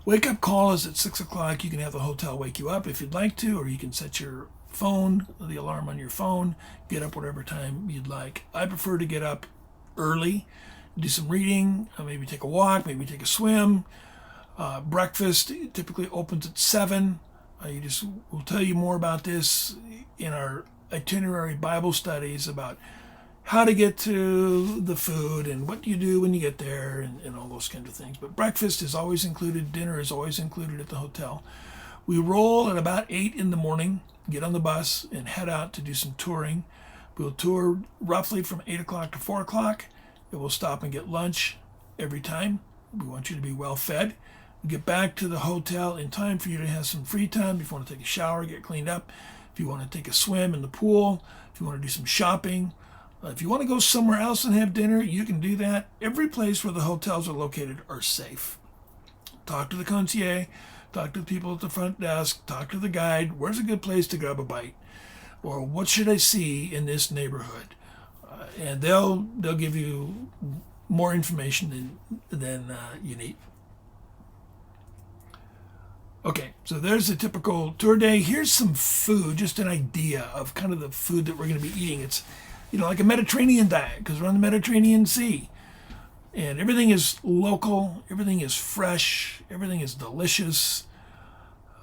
Wake up call is at 6 o'clock. You can have the hotel wake you up if you'd like to, or you can set your phone, the alarm on your phone, get up whatever time you'd like. I prefer to get up early, do some reading, maybe take a walk, maybe take a swim. Breakfast typically opens at 7. We'll tell you more about this in our itinerary Bible studies about how to get to the food and what you do when you get there and all those kinds of things. But breakfast is always included. Dinner is always included at the hotel. We roll at about 8 in the morning, get on the bus, and head out to do some touring. We'll tour roughly from 8 o'clock to 4 o'clock. And we'll stop and get lunch every time. We want you to be well fed. We get back to the hotel in time for you to have some free time. If you want to take a shower, get cleaned up. If you want to take a swim in the pool, if you want to do some shopping, if you want to go somewhere else and have dinner, you can do that. Every place where the hotels are located are safe. Talk to the concierge, talk to the people at the front desk, talk to the guide. Where's a good place to grab a bite? Or what should I see in this neighborhood? And they'll give you more information than you need. Okay, so there's a typical tour day. Here's some food, just an idea of kind of the food that we're going to be eating. It's, like a Mediterranean diet because we're on the Mediterranean Sea. And everything is local, everything is fresh, everything is delicious.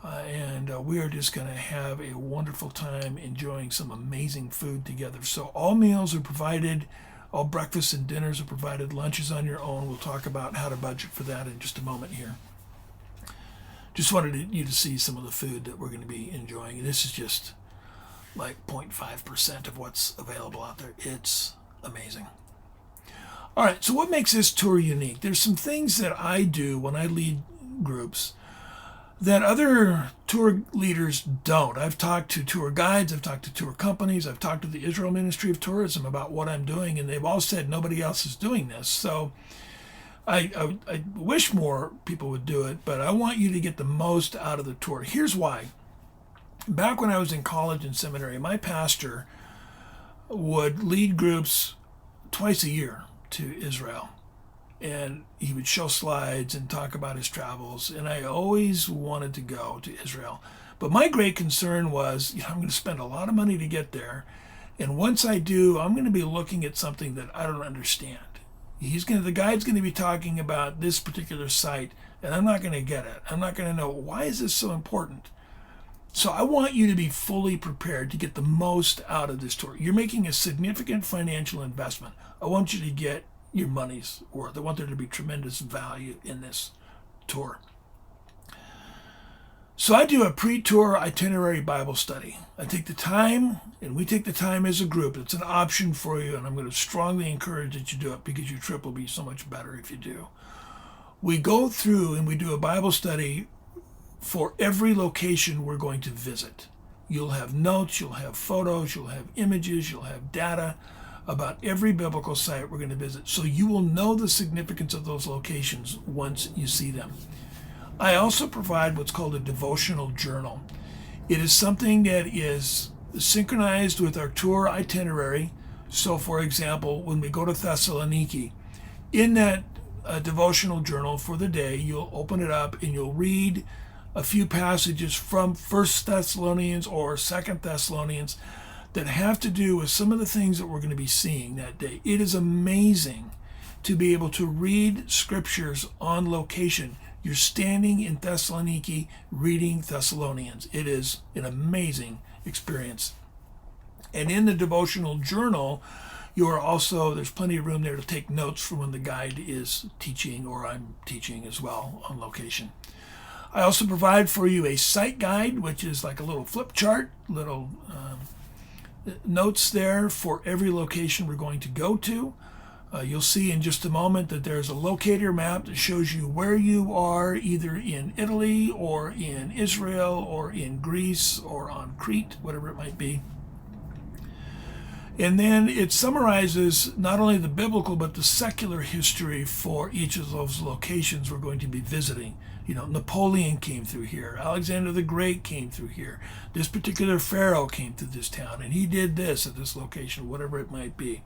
And we are just going to have a wonderful time enjoying some amazing food together. So all meals are provided, all breakfasts and dinners are provided, lunch is on your own. We'll talk about how to budget for that in just a moment here. Just wanted you to see some of the food that we're going to be enjoying. This is just like 0.5% of what's available out there. It's amazing. All right, so what makes this tour unique? There's some things that I do when I lead groups that other tour leaders don't. I've talked to tour guides, I've talked to tour companies, I've talked to the Israel Ministry of Tourism about what I'm doing, and they've all said nobody else is doing this. So I wish more people would do it, but I want you to get the most out of the tour. Here's why. Back when I was in college and seminary, my pastor would lead groups twice a year to Israel. And he would show slides and talk about his travels. And I always wanted to go to Israel. But my great concern was, I'm going to spend a lot of money to get there. And once I do, I'm going to be looking at something that I don't understand. The guide's going to be talking about this particular site, and I'm not going to get it. I'm not going to know, why is this so important? So I want you to be fully prepared to get the most out of this tour. You're making a significant financial investment. I want you to get your money's worth. I want there to be tremendous value in this tour. So I do a pre-tour itinerary Bible study. I take the time, and we take the time as a group. It's an option for you, and I'm going to strongly encourage that you do it because your trip will be so much better if you do. We go through and we do a Bible study for every location we're going to visit. You'll have notes, you'll have photos, you'll have images, you'll have data about every biblical site we're going to visit. So you will know the significance of those locations once you see them. I also provide what's called a devotional journal. It is something that is synchronized with our tour itinerary. So, for example, when we go to Thessaloniki, in that devotional journal for the day, you'll open it up and you'll read a few passages from 1 Thessalonians or 2 Thessalonians that have to do with some of the things that we're going to be seeing that day. It is amazing to be able to read scriptures on location. You're standing in Thessaloniki reading Thessalonians. It is an amazing experience. And in the devotional journal, there's plenty of room there to take notes for when the guide is teaching or I'm teaching as well on location. I also provide for you a site guide, which is like a little flip chart, little notes there for every location we're going to go to. You'll see in just a moment that there's a locator map that shows you where you are, either in Italy or in Israel or in Greece or on Crete, whatever it might be. And then it summarizes not only the biblical but the secular history for each of those locations we're going to be visiting. You know, Napoleon came through here. Alexander the Great came through here. This particular pharaoh came through this town, and he did this at this location, whatever it might be.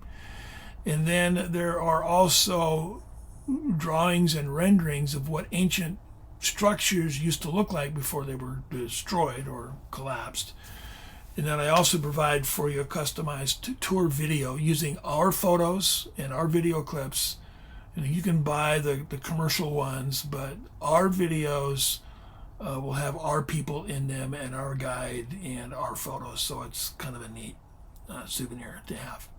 And then there are also drawings and renderings of what ancient structures used to look like before they were destroyed or collapsed. And then I also provide for you a customized tour video using our photos and our video clips. And you can buy the commercial ones, but our videos will have our people in them and our guide and our photos. So it's kind of a neat souvenir to have.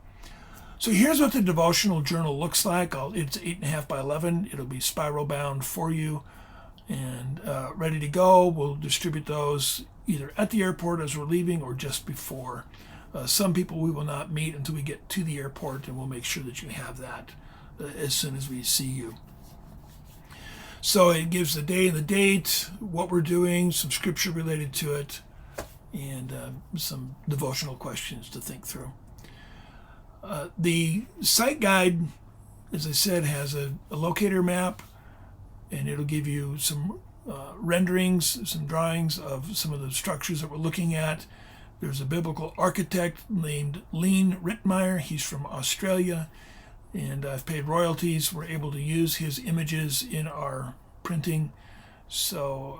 So here's what the devotional journal looks like. It's 8.5 by 11. It'll be spiral bound for you and ready to go. We'll distribute those either at the airport as we're leaving or just before. Some people we will not meet until we get to the airport, and we'll make sure that you have that as soon as we see you. So it gives the day and the date, what we're doing, some scripture related to it, and some devotional questions to think through. The site guide, as I said, has a locator map, and it'll give you some renderings, some drawings of some of the structures that we're looking at. There's a biblical architect named Lean Rittmeyer. He's from Australia, and I've paid royalties. We're able to use his images in our printing, so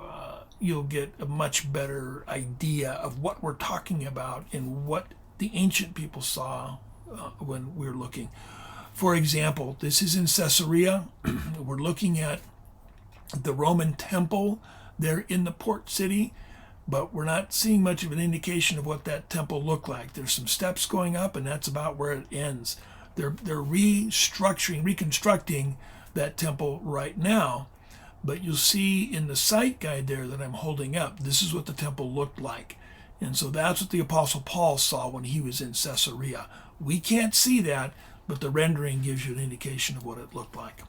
you'll get a much better idea of what we're talking about and what the ancient people saw when we're looking. For example, this is in Caesarea. We're looking at the Roman temple there in the port city, but we're not seeing much of an indication of what that temple looked like. There's some steps going up, and that's about where it ends. They're reconstructing that temple right now, but you'll see in the site guide there that I'm holding up, this is what the temple looked like. And so that's what the Apostle Paul saw when he was in Caesarea. We can't see that, but the rendering gives you an indication of what it looked like.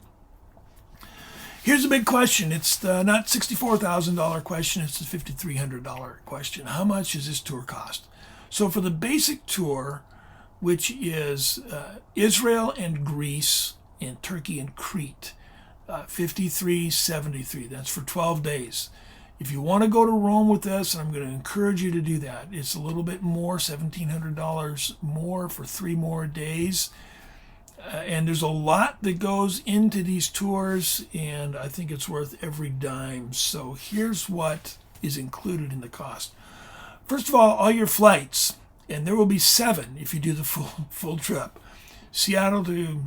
Here's a big question. It's not $64,000 question, it's the $5,300 question. How much does this tour cost? So for the basic tour, which is Israel and Greece and Turkey and Crete, $53.73. That's for 12 days. If you want to go to Rome with us, and I'm going to encourage you to do that, it's a little bit more, $1,700 more for 3 more days. And there's a lot that goes into these tours, and I think it's worth every dime. So here's what is included in the cost. First of all your flights, and there will be 7 if you do the full trip. Seattle to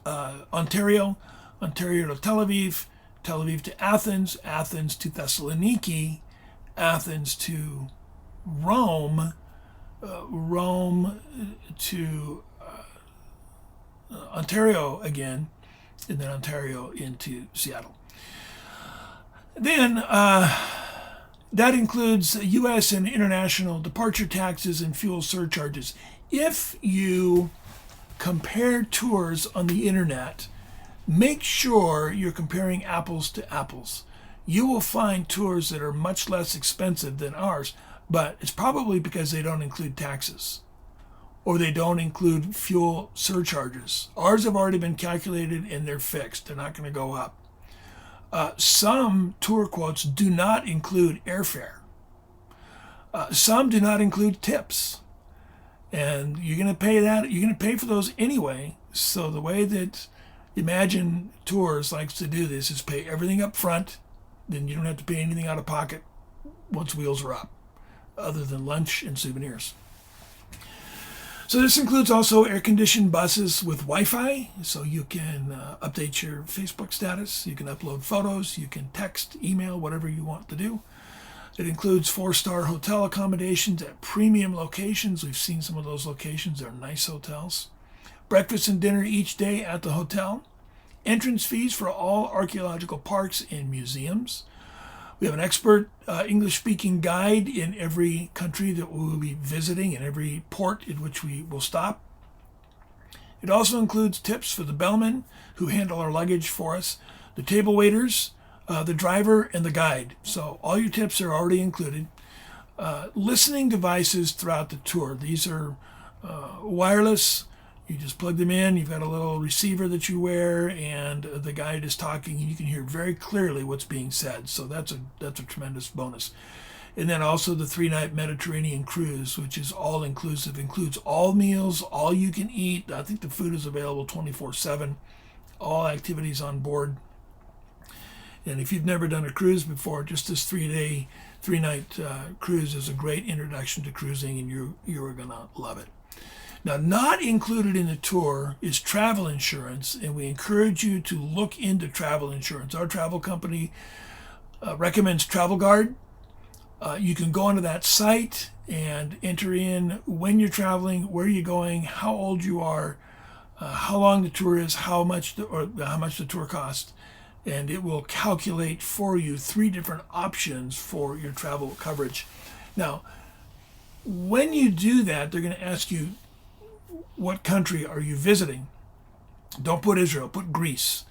Ontario, Ontario to Tel Aviv, Tel Aviv to Athens, Athens to Thessaloniki, Athens to Rome, Rome to Ontario again, and then Ontario into Seattle. Then That includes U.S. and international departure taxes and fuel surcharges. If you compare tours on the internet, make sure you're comparing apples to apples. You will find tours that are much less expensive than ours, but it's probably because they don't include taxes or they don't include fuel surcharges. Ours have already been calculated and they're fixed. They're not going to go up. Some tour quotes do not include airfare. Some do not include tips. And you're going to pay that. You're going to pay for those anyway. So the way that Imagine Tours likes to do this is pay everything up front. Then you don't have to pay anything out of pocket once wheels are up, other than lunch and souvenirs. So this includes also air-conditioned buses with Wi-Fi, so you can update your Facebook status, you can upload photos, you can text, email, whatever you want to do. It includes 4-star hotel accommodations at premium locations. We've seen some of those locations. They're nice hotels. Breakfast and dinner each day at the hotel. Entrance fees for all archaeological parks and museums. We have an expert English-speaking guide in every country that we will be visiting and every port in which we will stop. It also includes tips for the bellmen who handle our luggage for us, the table waiters, the driver, and the guide. So all your tips are already included. Listening devices throughout the tour. These are wireless. You just plug them in. You've got a little receiver that you wear, and the guide is talking, and you can hear very clearly what's being said. So that's a tremendous bonus. And then also the 3-night Mediterranean cruise, which is all inclusive, includes all meals, all you can eat. I think the food is available 24/7. All activities on board. And if you've never done a cruise before, just this 3-night cruise is a great introduction to cruising, and you are gonna love it. Now, not included in the tour is travel insurance, and we encourage you to look into travel insurance. Our travel company recommends Travel Guard. You can go onto that site and enter in when you're traveling, where you're going, how old you are, how long the tour is, how much the tour costs, and it will calculate for you 3 different options for your travel coverage. Now, when you do that, they're going to ask you, what country are you visiting? Don't put Israel, put Greece,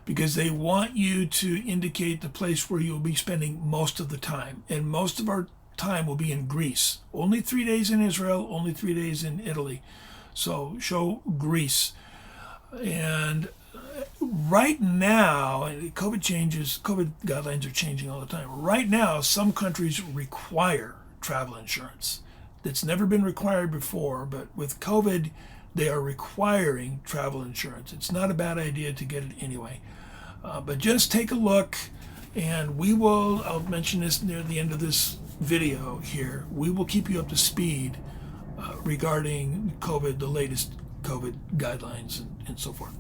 because they want you to indicate the place where you'll be spending most of the time. And most of our time will be in Greece. Only 3 days in Israel, only 3 days in Italy. So show Greece. And right now, COVID guidelines are changing all the time. Right now, some countries require travel insurance. That's never been required before, but with COVID, they are requiring travel insurance. It's not a bad idea to get it anyway. But just take a look, and I'll mention this near the end of this video here, we will keep you up to speed regarding COVID, the latest COVID guidelines and so forth.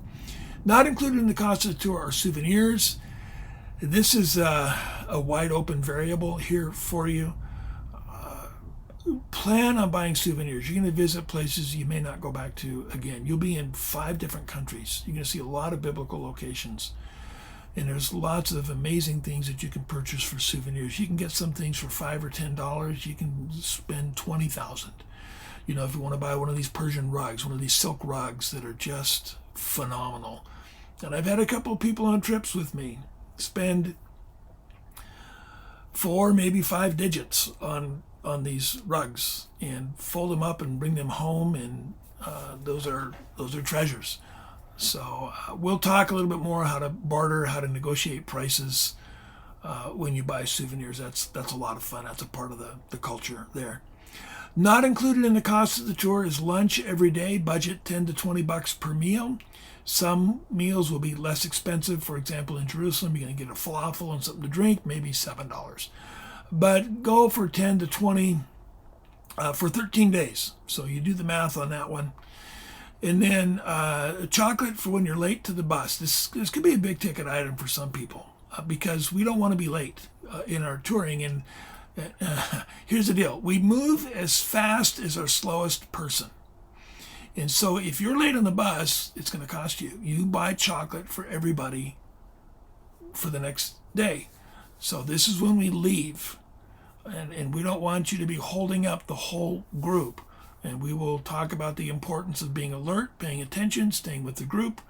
Not included in the cost of the tour are souvenirs. This is a wide open variable here for you. Plan on buying souvenirs. You're going to visit places you may not go back to again. You'll be in 5 different countries. You're going to see a lot of biblical locations. And there's lots of amazing things that you can purchase for souvenirs. You can get some things for $5 or $10. You can spend $20,000. You know, if you want to buy one of these Persian rugs, one of these silk rugs that are just phenomenal. And I've had a couple of people on trips with me spend 4, maybe 5 digits on these rugs and fold them up and bring them home, and those are treasures. So we'll talk a little bit more how to barter, how to negotiate prices when you buy souvenirs. That's a lot of fun. That's a part of the culture there. Not included in the cost of the tour is lunch every day. Budget $10 to $20 per meal. Some meals will be less expensive. For example, in Jerusalem, you're going to get a falafel and something to drink, maybe $7. But go for 10 to 20 for 13 days. So you do the math on that one. And then chocolate for when you're late to the bus. This could be a big ticket item for some people because we don't want to be late in our touring. And here's the deal. We move as fast as our slowest person. And so if you're late on the bus, it's going to cost you. You buy chocolate for everybody for the next day. So this is when we leave. And we don't want you to be holding up the whole group. And we will talk about the importance of being alert, paying attention, staying with the group,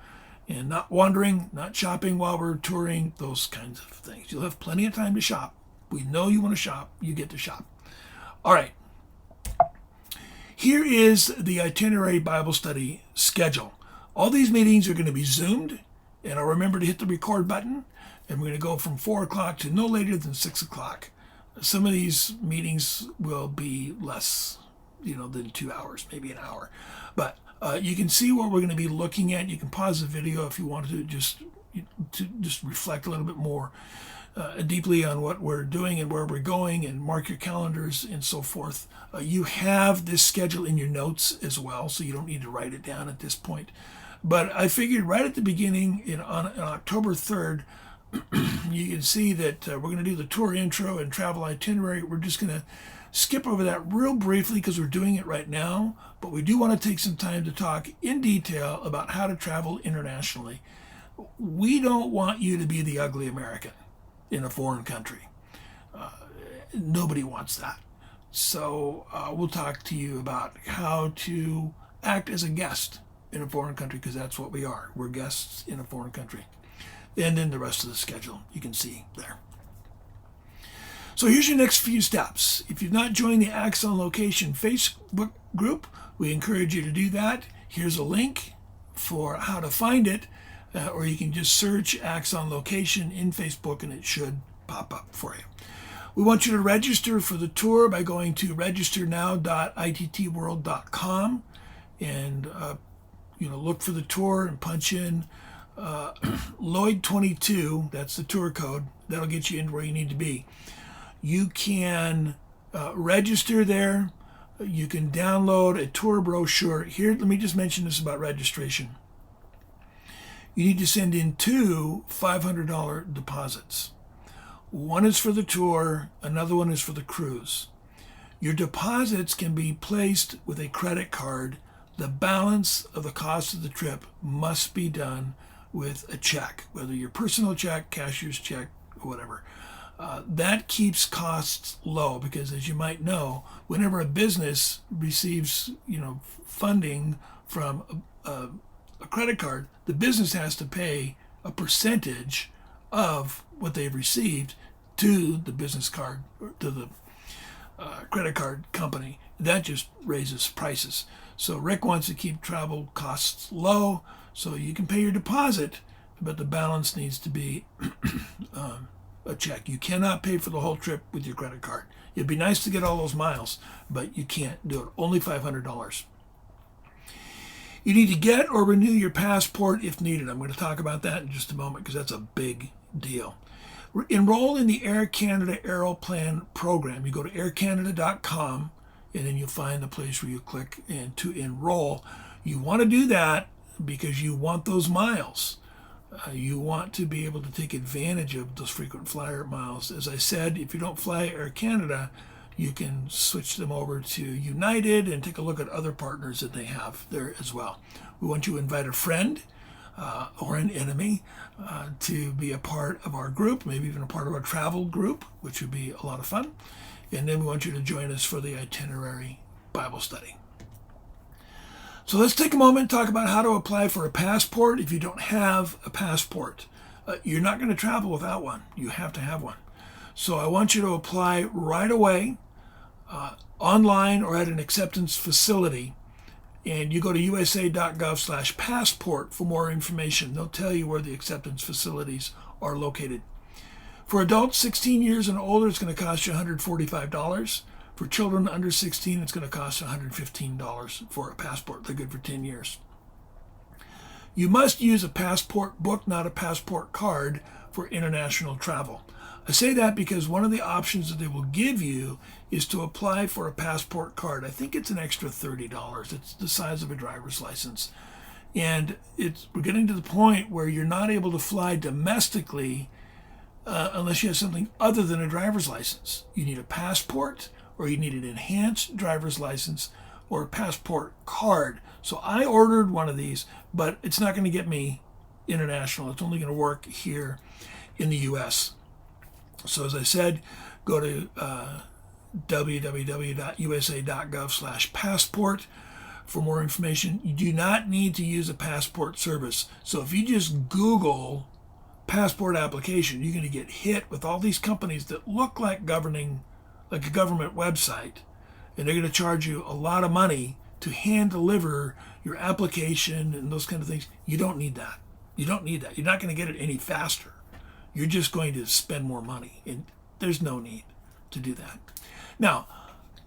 and not wandering, not shopping while we're touring, those kinds of things. You'll have plenty of time to shop. We know you want to shop. You get to shop. All right. Here is the Itinerary Bible Study schedule. All these meetings are going to be Zoomed, and I'll remember to hit the record button, and we're going to go from 4 o'clock to no later than 6 o'clock. Some of these meetings will be less, than 2 hours, maybe an hour. But you can see what we're going to be looking at. You can pause the video if you want to just reflect a little bit more deeply on what we're doing and where we're going, and mark your calendars and so forth. You have this schedule in your notes as well, so you don't need to write it down at this point. But I figured right at the beginning, on October 3rd, you can see that we're going to do the tour intro and travel itinerary. We're just going to skip over that real briefly because we're doing it right now, but we do want to take some time to talk in detail about how to travel internationally. We don't want you to be the ugly American in a foreign country. Nobody wants that. So we'll talk to you about how to act as a guest in a foreign country, because that's what we are. We're guests in a foreign country. And then the rest of the schedule you can see there. So here's your next few steps. If you've not joined the Acts on Location Facebook group, we encourage you to do that. Here's a link for how to find it, or you can just search Acts on Location in Facebook and it should pop up for you. We want you to register for the tour by going to registernow.ittworld.com and look for the tour and punch in Lloyd 22. That's the tour code. That'll get you into where you need to be. You can register there. You can download a tour brochure. Here, let me just mention this about registration. You need to send in 2 $500 deposits. One is for the tour, another one is for the cruise. Your deposits can be placed with a credit card. The balance of the cost of the trip must be done with a check, whether your personal check, cashier's check, or whatever. That keeps costs low because, as you might know, whenever a business receives, funding from a credit card, the business has to pay a percentage of what they've received to the business card, or to the credit card company. That just raises prices. So Rick wants to keep travel costs low, so you can pay your deposit, but the balance needs to be a check. You cannot pay for the whole trip with your credit card. It'd be nice to get all those miles, but you can't do it. Only $500. You need to get or renew your passport if needed. I'm going to talk about that in just a moment because that's a big deal. Enroll in the Air Canada Aeroplan program. You go to aircanada.com and then you'll find the place where you click and to enroll. You want to do that because you want those miles. You want to be able to take advantage of those frequent flyer miles. As I said, if you don't fly Air Canada, you can switch them over to United and take a look at other partners that they have there as well. We want you to invite a friend or an enemy to be a part of our group, maybe even a part of our travel group, which would be a lot of fun. And then we want you to join us for the Itinerary Bible Study. So let's take a moment and talk about how to apply for a passport if you don't have a passport. You're not going to travel without one. You have to have one. So I want you to apply right away, online or at an acceptance facility. And you go to usa.gov/passport for more information. They'll tell you where the acceptance facilities are located. For adults 16 years and older, it's going to cost you $145. For children under 16, it's going to cost $115 for a passport. They're good for 10 years. You must use a passport book, not a passport card, for international travel. I say that because one of the options that they will give you is to apply for a passport card. I think it's an extra $30. It's the size of a driver's license. And we're getting to the point where you're not able to fly domestically unless you have something other than a driver's license. You need a passport, or you need an enhanced driver's license, or a passport card. So I ordered one of these, but it's not going to get me international. It's only going to work here in the U.S. So as I said, go to www.usa.gov/passport for more information. You do not need to use a passport service. So if you just Google passport application, you're going to get hit with all these companies that look like a government website, and they're going to charge you a lot of money to hand deliver your application and those kind of things. You don't need that. You don't need that. You're not going to get it any faster. You're just going to spend more money, and there's no need to do that. Now,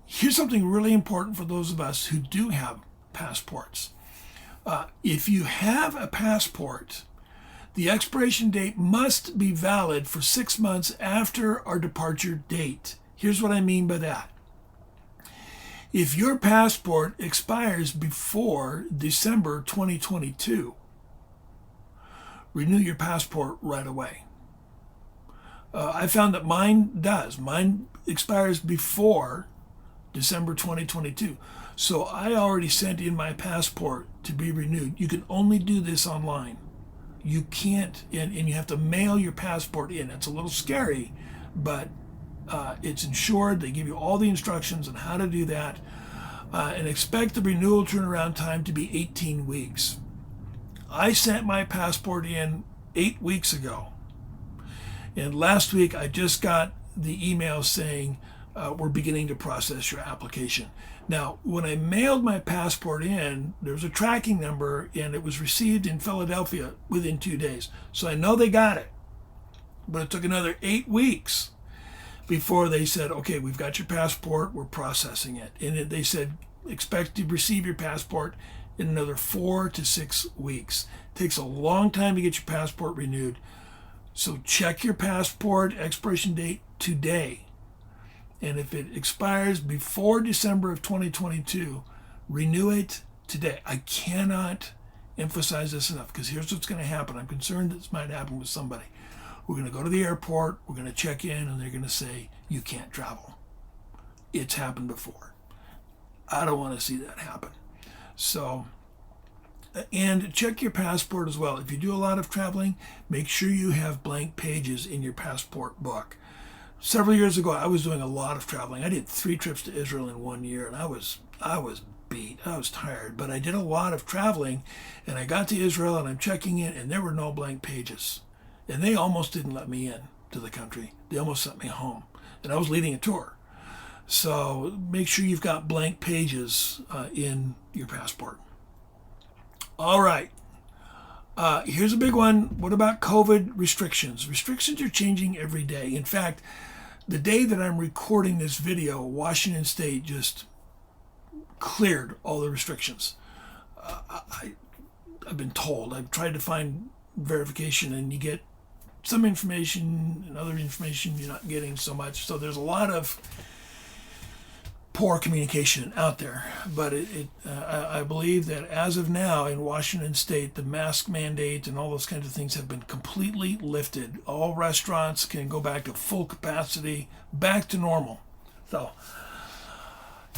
here's something really important for those of us who do have passports. If you have a passport, the expiration date must be valid for 6 months after our departure date. Here's what I mean by that. If your passport expires before December 2022, renew your passport right away. I found that mine does. Mine expires before December 2022. So I already sent in my passport to be renewed. You can only do this online. You can't, and you have to mail your passport in. It's a little scary, but it's insured. They give you all the instructions on how to do that. And expect the renewal turnaround time to be 18 weeks. I sent my passport in 8 weeks ago. And last week I just got the email saying we're beginning to process your application. Now, when I mailed my passport in, there was a tracking number, and it was received in Philadelphia within 2 days. So I know they got it. But it took another 8 weeks before they said, okay, we've got your passport, we're processing it. And they said, expect to receive your passport in another 4 to 6 weeks. It takes a long time to get your passport renewed. So check your passport expiration date today. And if it expires before December of 2022, renew it today. I cannot emphasize this enough, because here's what's going to happen. I'm concerned this might happen with somebody. We're going to go to the airport, we're going to check in, and they're going to say, you can't travel. It's happened before. I don't want to see that happen. So, and check your passport as well. If you do a lot of traveling, make sure you have blank pages in your passport book. Several years ago, I was doing a lot of traveling. I did 3 trips to Israel in 1 year, and I was beat. I was tired, but I did a lot of traveling, and I got to Israel, and I'm checking in, and there were no blank pages. And they almost didn't let me in to the country. They almost sent me home, and I was leading a tour. So make sure you've got blank pages in your passport. All right. Here's a big one. What about COVID restrictions? Restrictions are changing every day. In fact, the day that I'm recording this video, Washington State just cleared all the restrictions. I've been told. I've tried to find verification, and you get some information and other information you're not getting so much. So there's a lot of poor communication out there. But I believe that as of now in Washington State, the mask mandate and all those kinds of things have been completely lifted. All restaurants can go back to full capacity, back to normal. So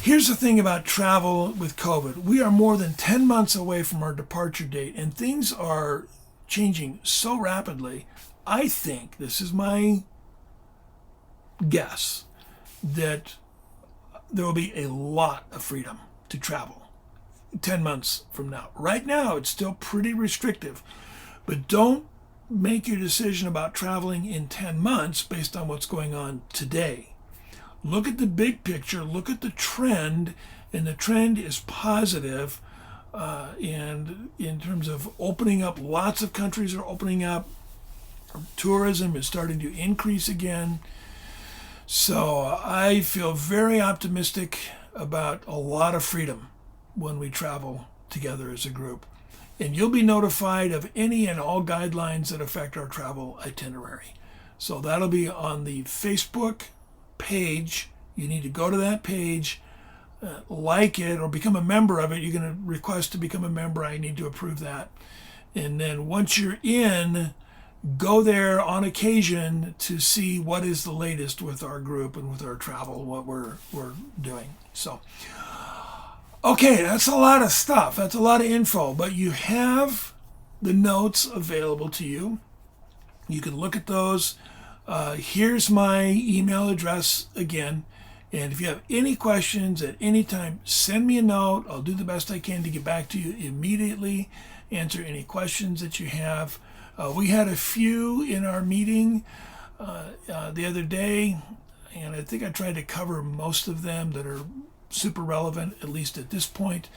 here's the thing about travel with COVID. We are more than 10 months away from our departure date, and things are changing so rapidly. I think, this is my guess, that there will be a lot of freedom to travel 10 months from now. Right now, it's still pretty restrictive, but don't make your decision about traveling in 10 months based on what's going on today. Look at the big picture, look at the trend, and the trend is positive. And in terms of opening up, lots of countries are opening up. Tourism is starting to increase again. So I feel very optimistic about a lot of freedom when we travel together as a group. And you'll be notified of any and all guidelines that affect our travel itinerary. So that'll be on the Facebook page. You need to go to that page, like it, or become a member of it. You're going to request to become a member. I need to approve that. And then once you're in, go there on occasion to see what is the latest with our group and with our travel, what we're doing. So, okay, that's a lot of stuff. That's a lot of info, but you have the notes available to you. You can look at those. Here's my email address again. And if you have any questions at any time, send me a note. I'll do the best I can to get back to you immediately, answer any questions that you have. We had a few in our meeting the other day, and I think I tried to cover most of them that are super relevant, at least at this point.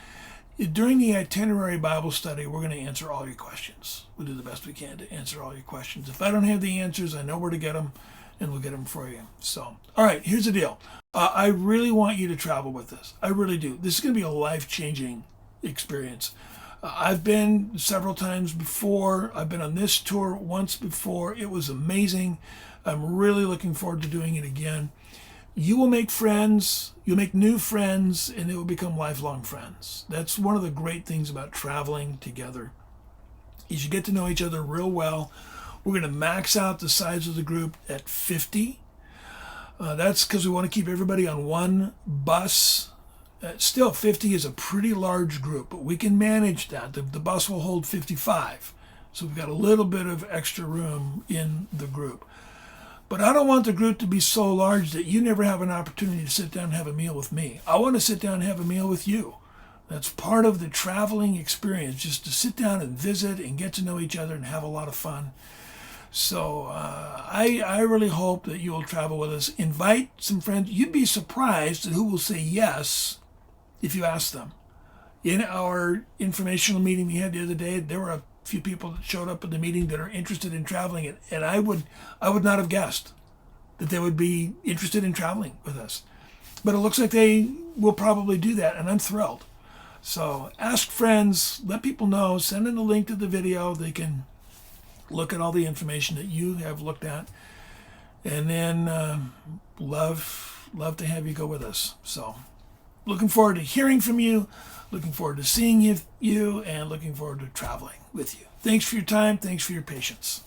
During the itinerary Bible study, we're going to answer all your questions. We'll do the best we can to answer all your questions. If I don't have the answers, I know where to get them, and we'll get them for you. So, all right, here's the deal. I really want you to travel with us. I really do. This is going to be a life-changing experience. I've been several times before. I've been on this tour once before. It was amazing. I'm really looking forward to doing it again. You will make friends, you'll make new friends, and it will become lifelong friends. That's one of the great things about traveling together, is you get to know each other real well. We're going to max out the size of the group at 50. That's because we want to keep everybody on one bus. Still, 50 is a pretty large group, but we can manage that. The bus will hold 55, so we've got a little bit of extra room in the group. But I don't want the group to be so large that you never have an opportunity to sit down and have a meal with me. I want to sit down and have a meal with you. That's part of the traveling experience, just to sit down and visit and get to know each other and have a lot of fun. So I really hope that you will travel with us. Invite some friends. You'd be surprised at who will say yes if you ask them. In our informational meeting we had the other day, there were a few people that showed up at the meeting that are interested in traveling, and I would not have guessed that they would be interested in traveling with us. But it looks like they will probably do that, and I'm thrilled. So ask friends, let people know, send in a link to the video. They can look at all the information that you have looked at, and then love to have you go with us. So looking forward to hearing from you, looking forward to seeing you, and looking forward to traveling with you. Thanks for your time. Thanks for your patience.